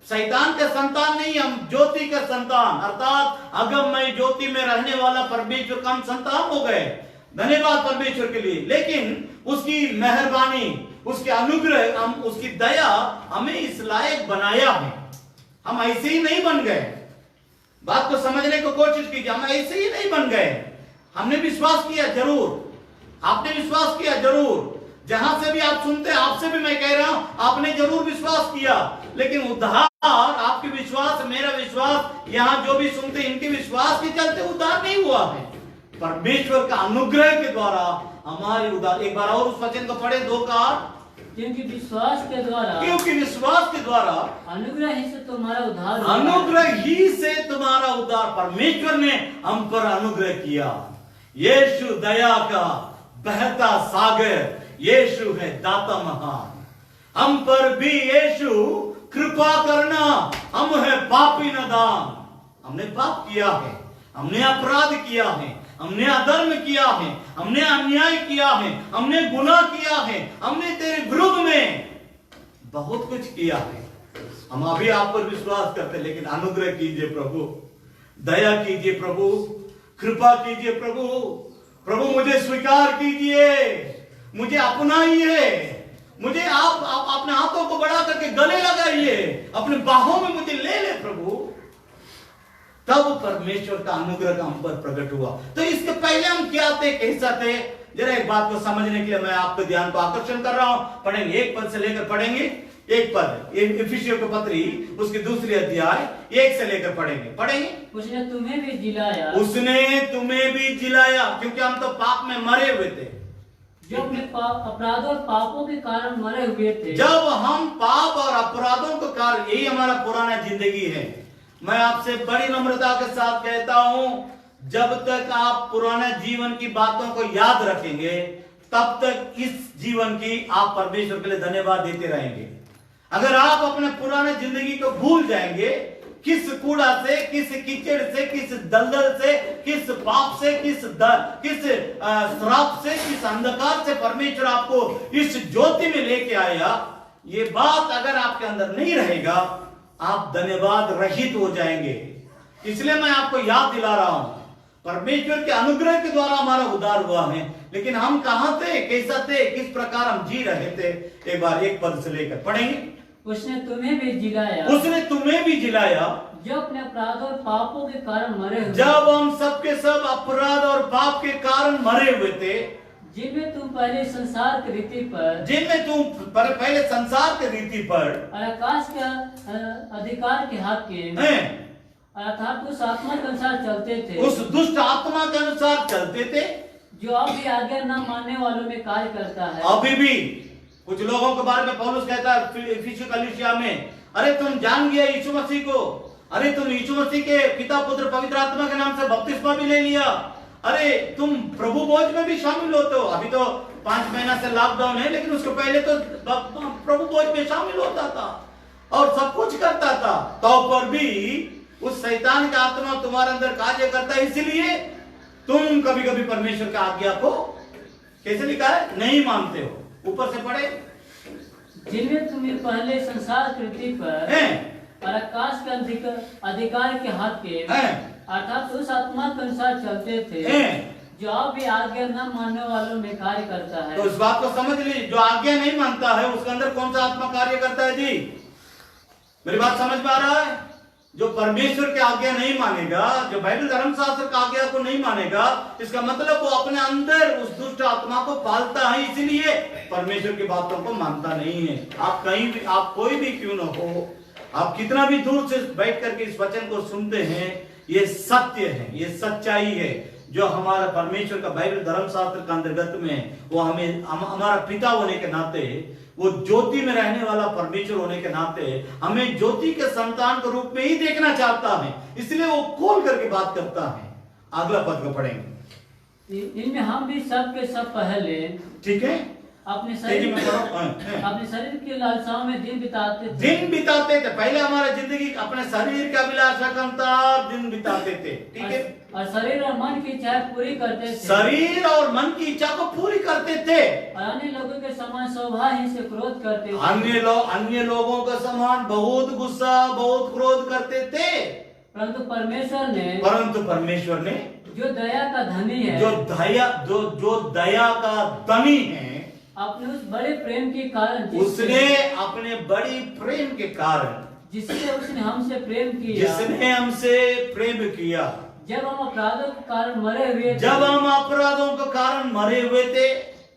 शैतान का संतान नहीं, हम ज्योति का संतान अर्थात अगममय ज्योति में रहने वाला परमेश्वर का हम संतान हो गए। धन्यवाद परमेश्वर के लिए। लेकिन उसकी मेहरबानी, उसके अनुग्रह, हम उसकी दया हमें इस लायक बनाया है। हम ऐसे ही नहीं बन गए। बात को समझने की कोशिश कीजिए, हम ऐसे ही नहीं बन गए। हमने विश्वास किया जरूर, आपने विश्वास किया जरूर, जहां से भी आप सुनते हैं आपसे भी मैं कह रहा हूं, आपने जरूर विश्वास किया, लेकिन उद्धार आपके विश्वास, मेरा विश्वास, यहां जो भी सुनते इनके विश्वास के चलते उद्धार नहीं हुआ है। परमेश्वर का अनुग्रह के द्वारा हमारी उद्धार। एक बार और उस वचन को पढ़े 2 का 8। क्योंकि विश्वास के द्वारा अनुग्रह ही से तुम्हारा उद्धार, अनुग्रह ही से तुम्हारा उद्धार। परमेश्वर ने हम पर अनुग्रह किया। यीशु दया का बहता सागर, यीशु है दाता महान। हम पर भी यीशु कृपा करना। हम है पापी नादान, हमने पाप किया है, हमने अपराध किया है, हमने अधर्म किया है, हमने अन्याय किया है, हमने गुनाह किया है, हमने तेरे विरुद्ध में बहुत कुछ किया है। हम अभी आप पर विश्वास करते, लेकिन अनुग्रह कीजिए प्रभु, दया कीजिए प्रभु, कृपा कीजिए प्रभु। प्रभु मुझे स्वीकार कीजिए, मुझे अपनाइए, मुझे आप अपने हाथों को बढ़ा करके गले लगाइए, अपने बाहों में मुझे ले ले प्रभु। तब परमेश्वर का अनुग्रह का हम पर प्रकट हुआ। तो इसके पहले हम क्या थे, कैसा थे, जरा एक बात को समझने के लिए मैं आपके ध्यान को आकर्षण कर रहा हूं। पढ़ेंगे, एक पद से लेकर पढ़ेंगे, एक पद इफिसियों की पत्री उसकी दूसरी अध्याय 1 से लेकर पढ़ेंगे। उसने तुम्हें भी जिलाया, उसने तुम्हें भी जिलाया, क्योंकि हम तो पाप में मरे हुए थे, जो अपने अपराधों और पापों के कारण मरे हुए थे। जब हम पाप और अपराधों के कारण, यही हमारा पुराना जिंदगी है। मैं आपसे बड़ी नम्रता के साथ कहता हूं, जब तक आप पुराने जीवन की बातों को याद रखेंगे, तब तक इस जीवन की आप परमेश्वर के लिए धन्यवाद देते रहेंगे। अगर आप अपने पुराने जिंदगी को भूल जाएंगे, किस कूड़ा से, किस कीचड़ से, किस दलदल से, किस पाप से, किस श्राप से, किस अंधकार से परमेश्वर आपको इस ज्योति में लेके आया, ये बात अगर आपके अंदर नहीं रहेगा, आप धन्यवाद रहित हो जाएंगे। इसलिए मैं आपको याद दिला रहा हूं, परमेश्वर के अनुग्रह के द्वारा हमारा उद्धार हुआ है, लेकिन हम कहां थे, कैसा थे, किस प्रकार हम जी रहे थे। एक बार 1 पद से लेकर पढ़ेंगे। उसने तुम्हें भी जिलाया, उसने तुम्हें भी जिलाया, जो अपने अपराध और पापों के कारण मरे हुए, जब हम सबके सब अपराध और पाप के कारण मरे हुए थे, जिनमें तुम पहले संसार की रीति पर, पहले संसार की रीति पर और आकाश के अधिकार के हाकिम, अर्थात उस आत्मा के अनुसार चलते थे, उस दुष्ट आत्मा के अनुसार चलते थे, जो अब भी आज्ञा न मानने वालों में कार्य करता है। अभी भी कुछ लोगों के बारे में पौलुस कहता है इफिसियों कलीसिया में, अरे तुम जान गया यीशु मसीह को, अरे तुम यीशु मसीह के पिता पुत्र पवित्र आत्मा के नाम से बपतिस्मा भी ले लिया, अरे तुम प्रभु भोज में भी शामिल होते हो। अभी तो 5 महीना से लॉकडाउन है, लेकिन उसके पहले तो प्रभु भोज में शामिल होता था और सब कुछ करता था। तो पर भी उस शैतान का आत्मा तुम्हारे अंदर कार्य करता है, इसीलिए तुम कभी कभी परमेश्वर की आज्ञा को, कैसे लिखा है, नहीं मानते हो। ऊपर से पढ़े, जिनमें तुम्हें पहले संसार कृति पर और आकाश के अधिकार के हाथ के, अर्थात उस आत्मा के अनुसार चलते थे, जो अब भी आज्ञा न मानने वालों में कार्य करता है। तो इस बात को समझ लीजिए, जो आज्ञा नहीं मानता है उसके अंदर कौन सा आत्मा कार्य करता है जी? मेरी बात समझ में आ रहा है? जो परमेश्वर की आज्ञा नहीं मानेगा, जो बाइबल धर्मशास्त्र की आज्ञा को नहीं मानेगा, इसका मतलब वो अपने अंदर उस दुष्ट आत्मा को पालता है, इसीलिए परमेश्वर की बातों को मानता नहीं है। आप कहीं भी, आप कोई भी क्यों न हो, आप कितना भी दूर से बैठ करके इस वचन को सुनते हैं, ये सत्य है, ये सच्चाई है, जो हमारा परमेश्वर का बाइबल धर्मशास्त्र के अंतर्गत में, वो हमें हमारा पिता होने के नाते, वो ज्योति में रहने वाला परमेश्वर होने के नाते हमें ज्योति के संतान के रूप में ही देखना चाहता है, इसलिए वो खोल करके बात करता है। अगला पद को पढ़ेंगे। इनमें हम भी सब के सब पहले, ठीक है, अपने शरीर की लालसाओं में दिन बिताते थे। पहले हमारा जिंदगी अपने शरीर का अभिलाषा के अनुसार दिन बिताते थे, ठीक है, और शरीर और मन की इच्छा पूरी करते थे, शरीर और मन की इच्छा को पूरी करते थे, और अन्य लोगों के समान स्वभाव से क्रोध करते थे, अन्य लोगों के समान बहुत गुस्सा, बहुत क्रोध करते थे। परंतु परमेश्वर ने जो दया का धनी है, जो दया का धनी है, अपने उस बड़े प्रेम के कारण, उसने अपने बड़ी प्रेम के कारण, जिससे उसने हमसे प्रेम किया, जब हम अपराधों के कारण मरे हुए थे,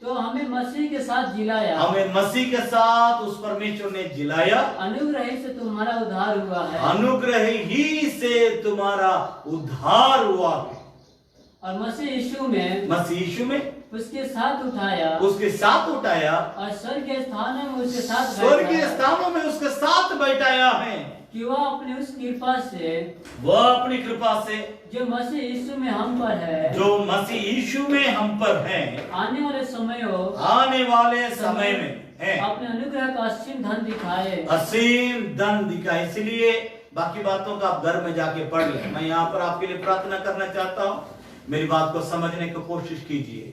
तो हमें मसीह के साथ जिलाया, हमें मसीह के साथ उस परमेश्वर ने जिलाया। अनुग्रह से तुम्हारा उद्धार हुआ है, अनुग्रह ही से तुम्हारा उद्धार हुआ है, और मसीह यीशु में उसके साथ उठाया, और स्वर्गीय स्थानों में उसके साथ बैठाया है, कि वह अपनी उस कृपा से, जो मसीह यीशु में हम पर है, आने वाले समय में हैं। अपने अनुग्रह का असीम धन दिखाए। असीम धन दिखाए। इसलिए बाकी बातों का आप घर में जाके पढ़ लें। मैं यहाँ पर आपके लिए प्रार्थना करना चाहता हूँ, मेरी बात को समझने की कोशिश कीजिए।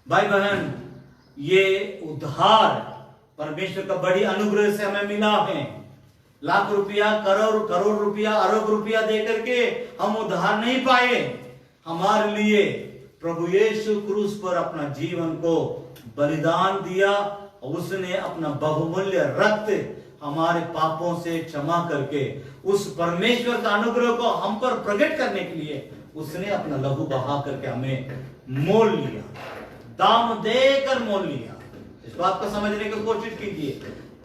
भाई बहन, ये उद्धार परमेश्वर का बड़ी अनुग्रह से हमें मिला है। लाख रुपया, करोड़ रुपया, अरब रुपया दे करके हम उद्धार नहीं पाए। हमारे लिए प्रभु यीशु क्रूस पर अपना जीवन को बलिदान दिया और उसने अपना बहुमूल्य रक्त हमारे पापों से क्षमा करके उस परमेश्वर का अनुग्रह को हम पर प्रकट करने के लिए उसने अपना लहू बहा करके हमें मोल लिया, दाम देकर मोल लिया। इस बात को समझने की कोशिश कीजिए।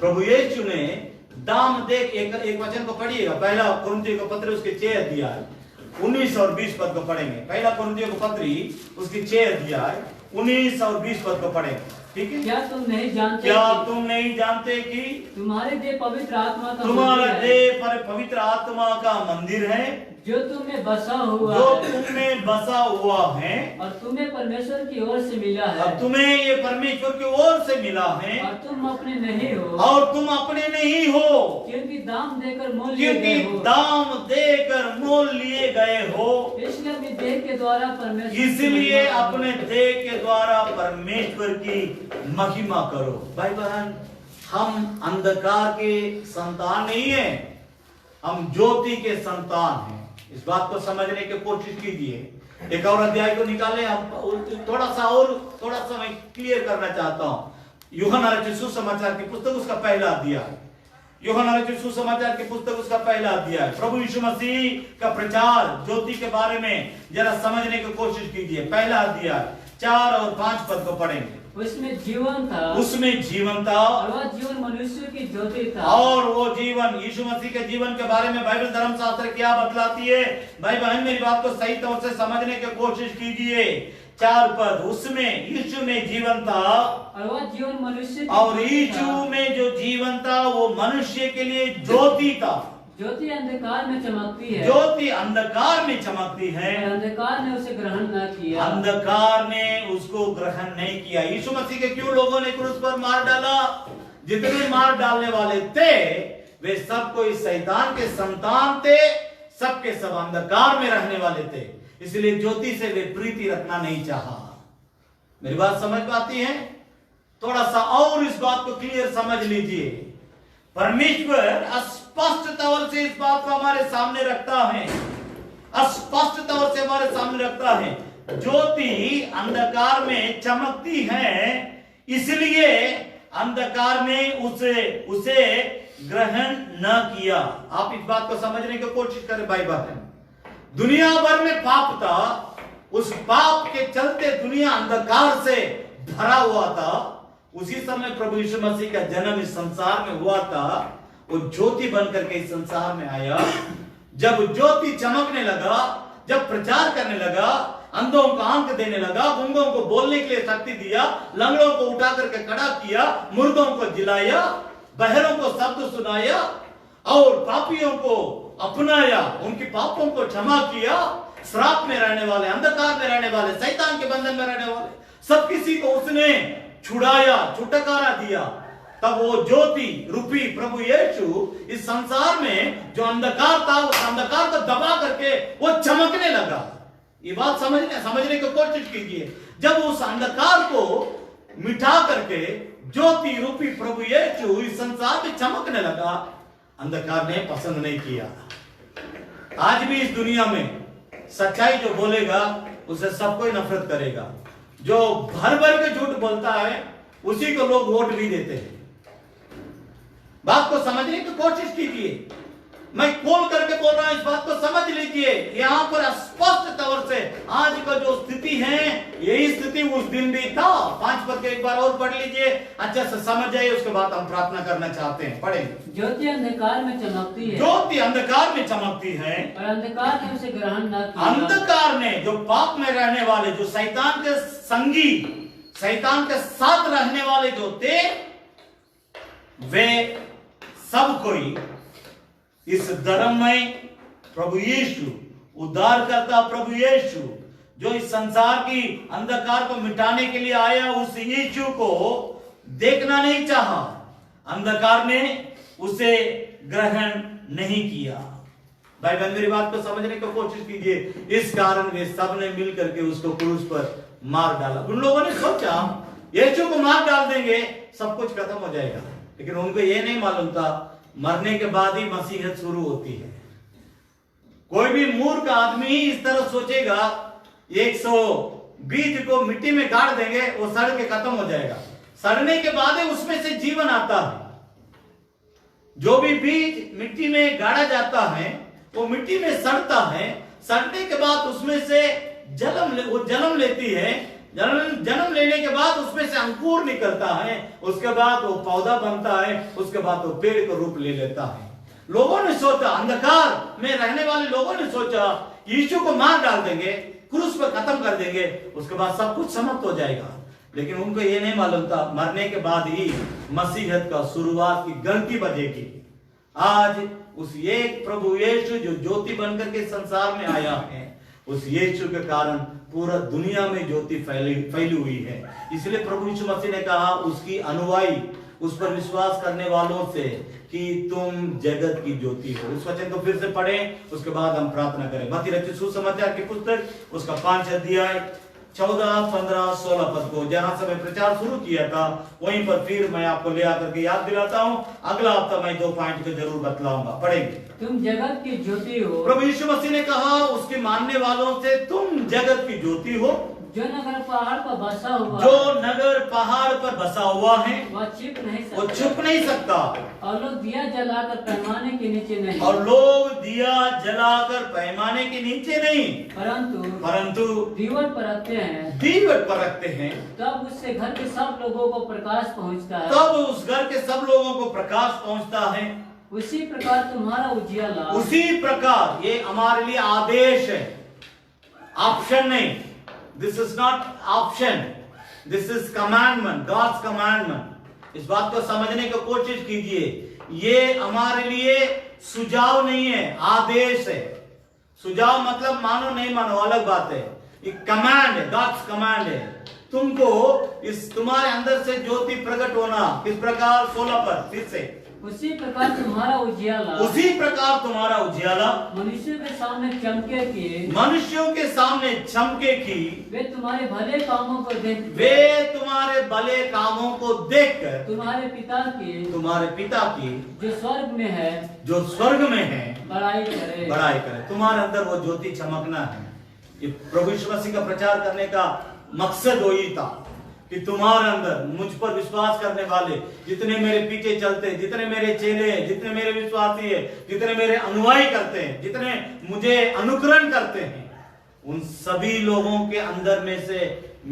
प्रभु यीशु ने दाम दे, एक वचन को पढ़िएगा, पहला कुरिन्थियों का पत्र उसके 6 अध्याय 19 और 20 पद को पढ़ेंगे। पहला कुरिन्थियों का पत्री उसकी 6 अध्याय 19 और 20 पद को पढ़ेंगे। ठीक है। क्या तुम नहीं जानते कि तुम्हारे देह पवित्र आत्मा का तुम्हारा देह पर पवित्र आत्मा का मंदिर है जो तुम्हें बसा हुआ है और तुम्हें परमेश्वर की ओर से मिला है। अब तुम्हें ये परमेश्वर की ओर से मिला है और तुम अपने नहीं हो क्योंकि दाम देकर मोल लिए गए हो। इसलिए अपने देह के द्वारा परमेश्वर की महिमा करो। भाई बहन, हम अंधकार के संतान नहीं है, हम ज्योति के संतान हैं। इस बात को समझने की कोशिश कीजिए। एक और अध्याय को निकाले, हम थोड़ा सा मैं क्लियर करना चाहता हूं। यूहन्ना रचित सुसमाचार की पुस्तक उसका पहला अध्याय, यूहन्ना रचित सुसमाचार की पुस्तक उसका पहला अध्याय। प्रभु यीशु मसीह का प्रचार ज्योति के बारे में जरा समझने की कोशिश कीजिए। पहला अध्याय 4 और 5 पद को पढ़ेंगे। उसमें जीवन था और वह जीवन मनुष्य की ज्योति था। और वो जीवन, यीशु मसीह के जीवन के बारे में बाइबल धर्मशास्त्र क्या बतलाती है? भाई बहन, मेरी बात को सही तौर से समझने की कोशिश कीजिए। 4 पद, उसमें यीशु में जीवन था और वह जीवन मनुष्य, और यीशु में जो जीवन था वो मनुष्य के लिए ज्योति था। ज्योति अंधकार में चमकती है, ज्योति अंधकार में चमकती है, अंधकार ने उसे ग्रहण न किया, अंधकार ने उसको ग्रहण नहीं किया। यीशु मसीह के क्यों लोगों ने क्रूस पर मार डाला? जितने मार डालने वाले थे वे सब कोई शैतान के संतान थे, सबके सब अंधकार में रहने वाले थे। इसलिए ज्योति से वे प्रीति रखना नहीं चाहा। मेरी बात समझ पाती है? थोड़ा सा और इस बात को क्लियर समझ लीजिए। परमेश्वर स्पष्ट तौर से इस बात को हमारे सामने रखता है, स्पष्ट तौर से हमारे सामने रखता है। ज्योति अंधकार में चमकती है, इसलिए अंधकार ने उसे ग्रहण न किया। आप इस बात को समझने की कोशिश करें। भाई बहन, दुनिया भर में पाप था, उस पाप के चलते दुनिया अंधकार से भरा हुआ था। उसी समय प्रभु यीशु मसीह का जन्म इस संसार में हुआ था। वो ज्योति बनकर के इस संसार में आया। जब ज्योति चमकने लगा, जब प्रचार करने लगा, अंधों को आंख देने लगा, गूंगों को बोलने के लिए शक्ति दिया, लंगड़ों को उठा करके खड़ा किया, मुर्दों को जिलाया, बहरों को शब्द सुनाया और पापियों को अपनाया, उनके पापों को क्षमा किया। श्राप में रहने वाले, अंधकार में रहने वाले, शैतान के बंधन में रहने वाले सब किसी को उसने छुड़ाया, छुटकारा दिया। तब वो ज्योति रूपी प्रभु यीशु इस संसार में जो अंधकार था, उस अंधकार को दबा करके वो चमकने लगा। ये बात समझने की कोशिश कीजिए। जब उस अंधकार को मिटा करके ज्योति रूपी प्रभु यीशु इस संसार में चमकने लगा, अंधकार ने पसंद नहीं किया। आज भी इस दुनिया में सच्चाई जो बोलेगा उसे सब कोई नफरत करेगा। जो भर भर के झूठ बोलता है उसी को लोग वोट भी देते हैं। बात को समझने की कोशिश कीजिए। मैं खोल करके बोल रहा हूं, इस बात को समझ लीजिए। यहां पर स्पष्ट तौर से आज का जो स्थिति है, यही स्थिति उस दिन भी था। 5 पद के एक बार और पढ़ लीजिए, अच्छा से समझ जाइए। उसके बाद हम प्रार्थना करना चाहते हैं। पढ़ेंगे। ज्योति अंधकार में चमकती है, ज्योति अंधकार में चमकती है और अंधकार ने उसे ग्रहण न किया। अंधकार ने, जो पाप में रहने वाले, जो शैतान के संगी, शैतान के साथ रहने वाले जो थे, वे सब कोई इस धर्ममय प्रभु यीशु, उद्धारकर्ता प्रभु यीशु, जो इस संसार की अंधकार को मिटाने के लिए आया, उस यीशु को देखना नहीं चाहा, अंधकार ने उसे ग्रहण नहीं किया। भाई बहन मेरी बात को समझने की कोशिश कीजिए। इस कारण वे सब ने मिल करके उसको क्रूस पर मार डाला। उन लोगों ने सोचा यीशु को मार डाल देंगे सब कुछ खत्म हो जाएगा, लेकिन उनको यह नहीं मालूम था मरने के बाद ही मसीहत शुरू होती है। कोई भी मूर्ख आदमी ही इस तरह सोचेगा 100 बीज को मिट्टी में गाड़ देंगे वो सड़ के खत्म हो जाएगा। सड़ने के बाद ही उसमें से जीवन आता है। जो भी बीज मिट्टी में गाड़ा जाता है वो मिट्टी में सड़ता है, सड़ने के बाद उसमें से जन्म लेती है। जन्म लेने के बाद उसमें से अंकुर निकलता है, उसके बाद वो पौधा बनता है, उसके बाद वो पेड़ का रूप ले लेता है। लोगों ने सोचा, अंधकार में रहने वाले लोगों ने सोचा यीशु को मार डाल देंगे, क्रूस पर खत्म कर देंगे, उसके बाद सब कुछ समाप्त हो जाएगा। लेकिन उनको ये नहीं मालूम था मरने के बाद ही मसीहत का शुरुआत की घंटी बजेगी। आज उस एक प्रभु यीशु जो ज्योति बनकर के संसार में आया है, उस यीशु के कारण पूरा दुनिया में ज्योति फैली हुई है। इसलिए प्रभु यीशु मसीह ने कहा उसकी अनुयायी, उस पर विश्वास करने वालों से कि तुम जगत की ज्योति हो। इस वचन को फिर से पढ़ें, उसके बाद हम प्रार्थना करें। मत्ती रचित सुसमाचार की पुस्तक उसका 5 अध्याय 14, 15, 16 पद को जहां से मैं प्रचार शुरू किया था वहीं पर फिर मैं आपको ले आकर के याद दिलाता हूं। अगला हफ्ता मैं 2 पॉइंट को जरूर बतलाऊंगा। पढ़ेंगे। तुम जगत की ज्योति हो। प्रभु यीशु मसीह ने कहा उसके मानने वालों से तुम जगत की ज्योति हो। जो नगर पहाड़ पर बसा हुआ, जो नगर पहाड़ पर बसा हुआ है वह छिप नहीं सकता। वो छुप नहीं सकता। और लोग दिया जलाकर पैमाने के नीचे नहीं, और लोग दिया जलाकर पैमाने के नीचे नहीं, परंतु दीवट पर रखते हैं। दीवट पर रखते हैं, तब उससे घर के सब लोगों को प्रकाश पहुंचता है। तब उस घर के सब लोगों को प्रकाश पहुंचता है। उसी प्रकार तुम्हारा उजियाला, उसी प्रकार ये हमारे लिए आदेश है, ऑप्शन नहीं। This is not option, this is commandment, God's commandment. इस बात को समझने की कोशिश कीजिए। ये हमारे लिए सुझाव नहीं है, आदेश है। सुझाव मतलब मानो नहीं मानो अलग बात है। एक कमांड है, गॉड्स कमांड है। तुमको इस तुम्हारे अंदर से ज्योति प्रकट होना किस प्रकार? 16 पर फिर से उसी प्रकार तुम्हारा उजियाला, उसी प्रकार तुम्हारा उजियाला मनुष्यों के सामने चमके की, मनुष्यों के सामने चमके की, वे तुम्हारे भले कामों को देख, वे तुम्हारे भले कामों को देखकर तुम्हारे पिता की जो स्वर्ग में है, जो स्वर्ग में है बड़ाई करे। तुम्हारे अंदर वो ज्योति चमकना है। ये प्रभु यीशु मसीह का प्रचार करने का मकसद वही था कि तुम्हारे अंदर मुझ पर विश्वास करने वाले जितने मेरे पीछे चलते हैं, जितने मेरे चेले हैं, जितने मेरे विश्वासी हैं, जितने मेरे अनुयायी करते हैं, जितने मुझे अनुकरण करते हैं, उन सभी लोगों के अंदर में से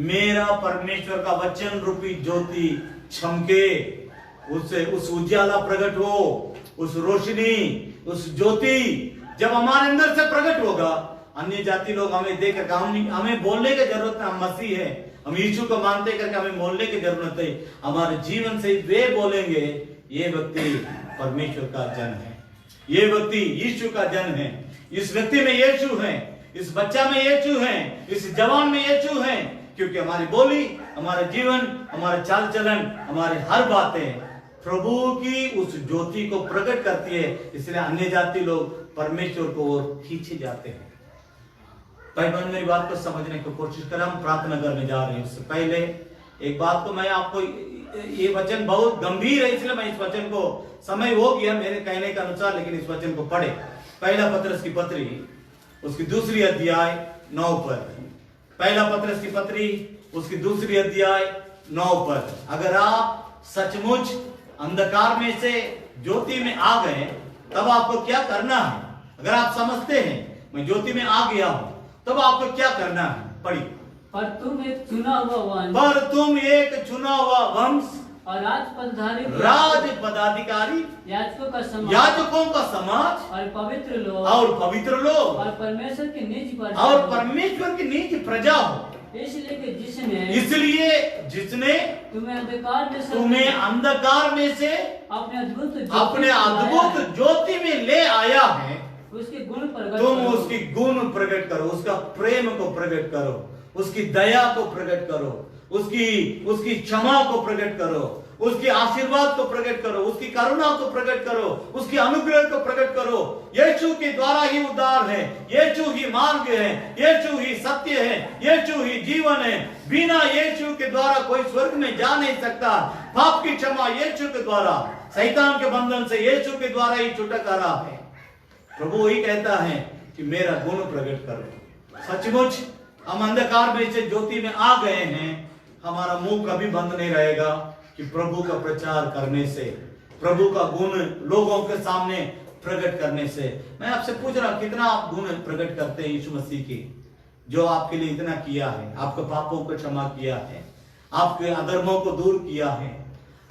मेरा परमेश्वर का वचन रूपी ज्योति चमके, उससे उस उजाला प्रकट हो, उस रोशनी, उस ज्योति जब हमारे अंदर से प्रकट होगा, अन्य जाति लोग हमें देख कर हमें बोलने की जरूरत है, हम मसीह है, हम यीशु को मानते करके हमें बोलने की जरूरत है। हमारे जीवन से वे बोलेंगे ये व्यक्ति परमेश्वर का जन है, ये व्यक्ति यीशु का जन है, इस व्यक्ति में यीशु है, इस बच्चा में यीशु है, इस जवान में यीशु है। क्योंकि हमारी बोली, हमारा जीवन, हमारा चाल चलन, हमारी हर बातें प्रभु की उस ज्योति को प्रकट करती है। इसलिए अन्य जाति लोग परमेश्वर को और खींचे जाते हैं। भाई बहन मेरी बात को समझने की कोशिश करें। हम प्रार्थना करने जा रहे हैं। उससे पहले एक बात को मैं आपको, ये वचन बहुत गंभीर है, इसलिए मैं इस वचन को, समय हो गया मेरे कहने के अनुसार, लेकिन इस वचन को पढ़े। पहला पत्रस की पत्री उसकी 2 अध्याय 9 पद, पहला पत्रस की पत्री उसकी 2 अध्याय 9 पद। अगर आप सचमुच अंधकार में से ज्योति में आ गए तब आपको क्या करना है? अगर आप समझते हैं मैं ज्योति में आ गया हूं तब आपको क्या करना है? पढ़िए। पर तुम एक चुना हुआ वंश और राज पदाधिकारी, याजकों का समाज और पवित्र लोग और परमेश्वर की निज प्रजा हो। इसलिए जिसने तुम्हें अंधकार में से अपने अद्भुत ज्योति में ले आया है, उसके गुण प्रकट तुम उसकी गुण प्रकट करो, उसका प्रेम को प्रकट करो, उसकी दया को प्रकट करो, उसकी क्षमा को प्रकट करो, उसके आशीर्वाद को प्रकट करो, उसकी करुणा को प्रकट करो, उसकी अनुग्रह को प्रकट करो। यीशु के द्वारा ही उद्धार है, यीशु ही मार्ग है, यीशु ही सत्य है, यीशु ही जीवन है। बिना यीशु के द्वारा कोई स्वर्ग में जा नहीं सकता। पाप की क्षमा यीशु के द्वारा, शैतान के बंधन से यीशु के द्वारा ही छुटकारा है। प्रभु वही कहता है कि मेरा गुण प्रकट करो। सचमुच हम अंधकार में से ज्योति में आ गए हैं। हमारा मुंह कभी बंद नहीं रहेगा कि प्रभु का प्रचार करने से, प्रभु का गुण लोगों के सामने प्रकट करने से। मैं आपसे पूछ रहा हूं, कितना आप गुण प्रकट करते हैं यीशु मसीह की, जो आपके लिए इतना किया है, आपके पापों को क्षमा किया है, आपके अधर्मों को दूर किया है,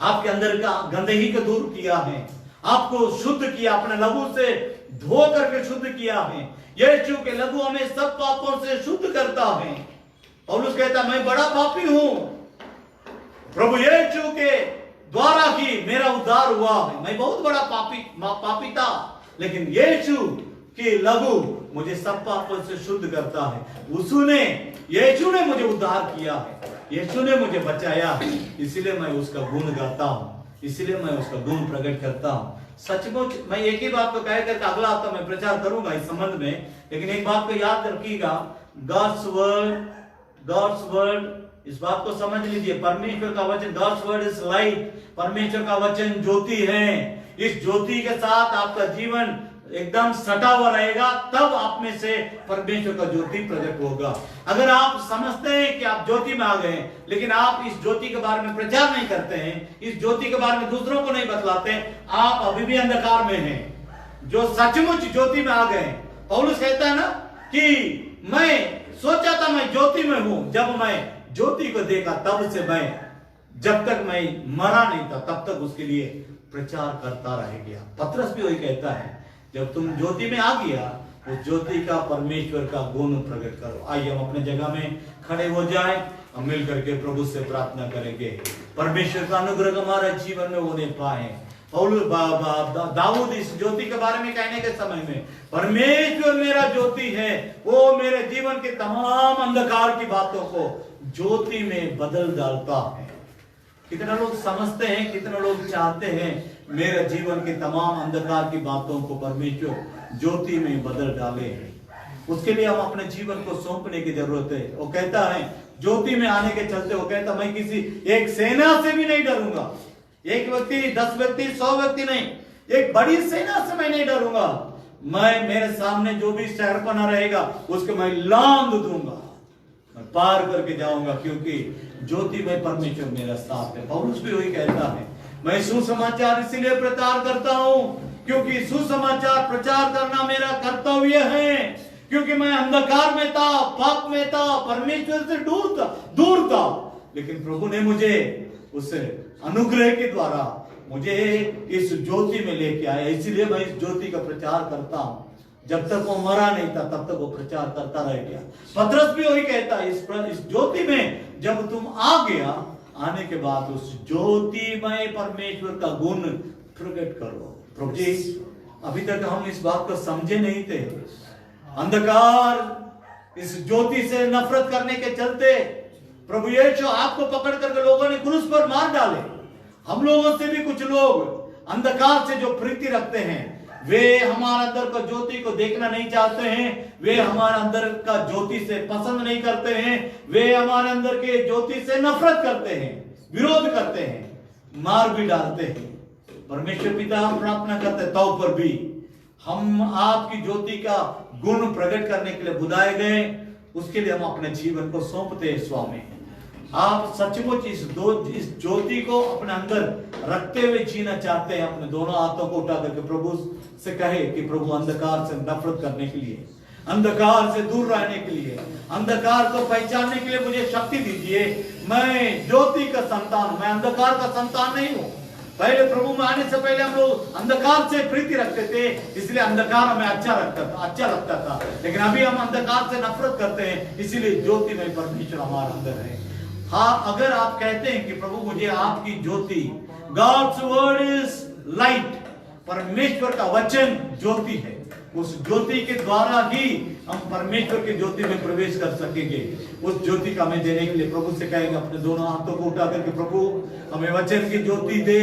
आपके अंदर का गंदगी को दूर किया है, आपको शुद्ध किया, अपने लहू से धो करके शुद्ध किया है। यीशु के लहू हमें सब पापों से शुद्ध करता है। पौलुस कहता मैं बड़ा पापी हूं, प्रभु यीशु के द्वारा ही मेरा उद्धार हुआ है। मैं बहुत बड़ा पापी था, लेकिन यीशु के लहू मुझे सब पापों से शुद्ध करता है। यीशु ने मुझे उद्धार किया है, यीशु ने मुझे बचाया है, इसलिए मैं उसका गुण गाता हूं, इसलिए मैं उसका गुण प्रकट करता हूं। सचमुच मैं एक ही बात को कह करके अगला हफ्ता मैं प्रचार करूंगा इस संबंध में, लेकिन एक बात को याद रखिएगा, गॉड्स वर्ड, इस बात को समझ लीजिए, परमेश्वर का वचन, गॉड्स वर्ड इज लाइट, परमेश्वर का वचन ज्योति है। इस ज्योति के साथ आपका जीवन एकदम सटा हुआ रहेगा, तब आप में से परमेश्वर का ज्योति प्रकट होगा। अगर आप समझते हैं कि आप ज्योति में आ गए, लेकिन आप इस ज्योति के बारे में प्रचार नहीं करते हैं, इस ज्योति के बारे में दूसरों को नहीं बतलाते, आप अभी भी अंधकार में हैं। जो सचमुच ज्योति में आ गए, पौलुस कहता है ना कि मैं सोचा था मैं ज्योति में हूं, जब मैं ज्योति को देखा तब से मैं, जब तक मैं मरा नहीं था तब तक उसके लिए प्रचार करता रह गया। पतरस भी वही कहता है, जब तुम ज्योति में आ गया, उस ज्योति का, परमेश्वर का गुण प्रकट करो। आइए हम अपने जगह में खड़े हो जाएं, हम मिल करके प्रभु से प्रार्थना करेंगे, परमेश्वर का अनुग्रह हमारे जीवन में होने पाए। दाऊद इस ज्योति के बारे में कहने के समय में, परमेश्वर मेरा ज्योति है, वो मेरे जीवन के तमाम अंधकार की बातों को ज्योति में बदल डालता है। कितना लोग समझते हैं, कितना लोग चाहते हैं मेरे जीवन के तमाम अंधकार की बातों को परमेश्वर ज्योति में बदल डाले। उसके लिए हम अपने जीवन को सौंपने की जरूरत है। वो कहता है ज्योति में आने के चलते, वो कहता मैं किसी एक सेना से भी नहीं डरूंगा, एक व्यक्ति, 10 व्यक्ति, 100 व्यक्ति नहीं, एक बड़ी सेना से मैं नहीं डरूंगा। मैं, मेरे सामने जो भी शहरपना रहेगा उसको मैं लांघ दूंगा, मैं पार करके जाऊंगा, क्योंकि ज्योति में परमेश्वर मेरा साथ है। पौलुस भी वही कहता है, मैं सुसमाचार इसीलिए प्रचार करता हूं क्योंकि सुसमाचार प्रचार करना मेरा कर्तव्य है, क्योंकि मैं अंधकार में था, पाप में था, परमेश्वर से दूर था, लेकिन प्रभु ने मुझे उस अनुग्रह के द्वारा मुझे इस ज्योति में लेके आया। इसीलिए मैं इस ज्योति का प्रचार करता हूं। जब तक वो मरा नहीं था तब तक वो प्रचार करता रह गया। पतरस भी वही कहता है, इस ज्योति में जब तुम आ गया, आने के बाद उस ज्योति में परमेश्वर का गुण प्रकट करो। प्रभु जी, अभी तक हम इस बात को समझे नहीं थे। अंधकार, इस ज्योति से नफरत करने के चलते प्रभु यीशु आपको पकड़ करके लोगों ने क्रूस पर मार डाले। हम लोगों से भी कुछ लोग अंधकार से जो प्रीति रखते हैं, वे हमारे अंदर का ज्योति को देखना नहीं चाहते हैं, वे हमारे अंदर का ज्योति से पसंद नहीं करते हैं, वे हमारे अंदर के ज्योति से नफरत करते हैं, विरोध करते हैं, मार भी डालते हैं। परमेश्वर पिता, हम प्रार्थना करते हैं, तो पर भी हम आपकी ज्योति का गुण प्रकट करने के लिए बुलाए गए, उसके लिए हम अपने जीवन को सौंपते हैं। स्वामी, आप सचमुच इस ज्योति को अपने अंदर रखते हुए जीना चाहते हैं। अपने दोनों हाथों को उठा करके प्रभु से कहे कि प्रभु, अंधकार से नफरत करने के लिए, अंधकार से दूर रहने के लिए, अंधकार को पहचानने के लिए मुझे शक्ति दीजिए। मैं ज्योति का संतान, मैं अंधकार का संतान नहीं हूं। पहले प्रभु में आने से पहले हम लोग अंधकार से प्रीति रखते थे, इसलिए अंधकार हमें अच्छा लगता था, लेकिन अभी हम अंधकार से नफरत करते हैं, इसीलिए ज्योति में परमेश्वर हमारे अंदर है। हाँ, अगर आप कहते हैं कि प्रभु मुझे आपकी ज्योति, गॉड्स वर्ड इज लाइट, परमेश्वर का वचन ज्योति है, उस ज्योति के द्वारा ही हम परमेश्वर की ज्योति में प्रवेश कर सकेंगे। उस ज्योति का हमें देने के लिए प्रभु से कहेंगे, अपने दोनों हाथों को उठा करके, प्रभु हमें वचन की ज्योति दे,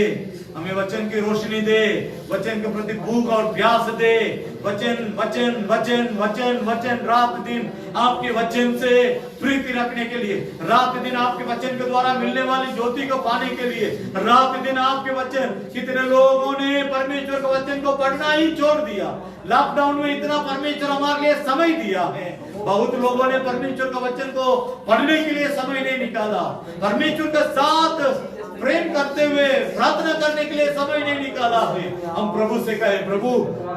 हमें वचन की रोशनी दे, वचन के प्रति भूख और प्यास दे। वचन वचन वचन वचन वचन, रात दिन आपके वचन से प्रीति रखने के लिए, रात दिन आपके वचन के द्वारा मिलने वाली ज्योति को पाने के लिए, रात दिन आपके वचन। कितने लोगों ने परमेश्वर के वचन को पढ़ना ही छोड़ दिया। लॉकडाउन में इतना परमेश्वर हमारे लिए समय दिया है, बहुत लोगों ने परमेश्वर का वचन को पढ़ने के लिए समय नहीं निकाला, परमेश्वर के साथ प्रेम करते हुए प्रार्थना करने के लिए समय नहीं निकाला है। हम प्रभु से कहे, प्रभु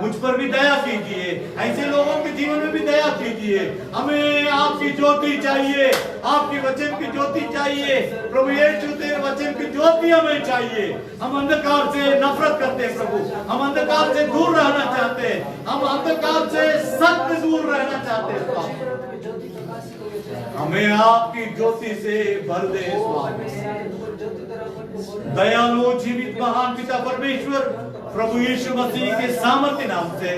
मुझ पर भी दया कीजिए, ऐसे लोगों के जीवन में भी दया कीजिए। हमें आपकी ज्योति चाहिए, आपके वचन की ज्योति चाहिए प्रभु यीशु, तेरे वचन की ज्योति हमें चाहिए। हम अंधकार से नफरत करते हैं प्रभु, हम अंधकार से दूर रहना चाहते हैं, हम अंधकार से सख्त दूर रहना चाहते हैं। हमें आपकी ज्योति से भर दे। दयालु जीवित महान पिता परमेश्वर, प्रभु यीशु मसीह के सामर्थ्य नाम से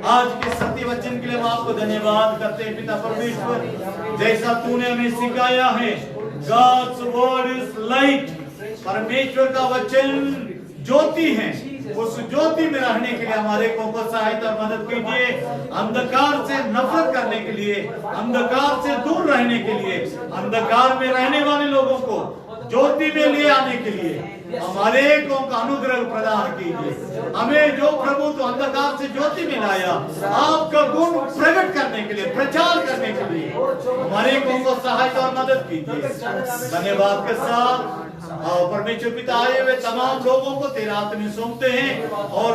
आज के सत्य वचन के लिए हम आपको धन्यवाद करते हैं पिता परमेश्वर। जैसा तूने हमें सिखाया है, God's word is light, परमेश्वर का वचन ज्योति है, उस ज्योति में रहने के लिए हमारे को सहायता और मदद कीजिए। अंधकार से नफरत करने के लिए, अंधकार से दूर रहने के लिए, अंधकार में रहने वाले लोगों को ज्योति में ले आने के लिए हमारे को अनुग्रह प्रदान कीजिए। हमें जो प्रभु तो अंधकार से ज्योति में लाया, आपका गुण प्रकट करने के लिए, प्रचार करने के लिए हमारे को सहायता और मदद कीजिए। धन्यवाद के साथ परमेश्वर पिता आए हुए तमाम लोगों को तेरे हाथ में सौंपते हैं, और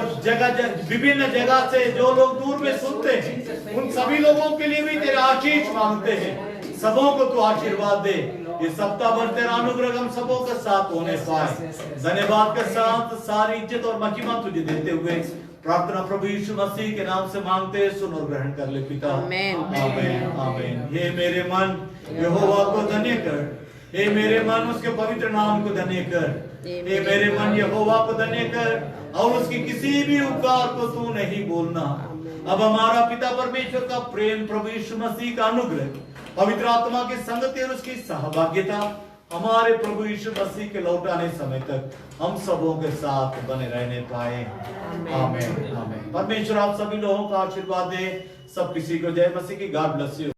विभिन्न जगह से जो लोग दूर में सुनते हैं उन सभी लोगों के लिए भी तेरा आशीष मांगते हैं। सबों को तू आशीर्वाद दे, ये सप्ताह भर तेरा अनुग्रह हम सबों के साथ होने पाए। धन्यवाद के साथ सारी इज्जत और महिमा तुझे देते हुए प्रार्थना प्रभु यीशु मसीह के नाम से मांगते, सुन और ग्रहण कर ले पिता। आमीन आमीन। हे मेरे मन यहोवा को धन्य कर, हे मेरे मन उसके पवित्र नाम को धन्य कर। हे मेरे मन यहोवा को धन्य कर, और उसकी किसी भी उपकार को तू नहीं बोलना। अब हमारा पिता परमेश्वर का प्रेम, प्रभु यीशु मसीह का अनुग्रह, पवित्र आत्मा की संगति और उसकी सहभागिता हमारे प्रभु यीशु मसीह के लौट आने समय तक हम सबों के साथ बने रहने पाए। आमीन आमीन। परमेश्वर आप सभी लोगों का आशीर्वाद दे। सब किसी को जय मसीह की। God bless you.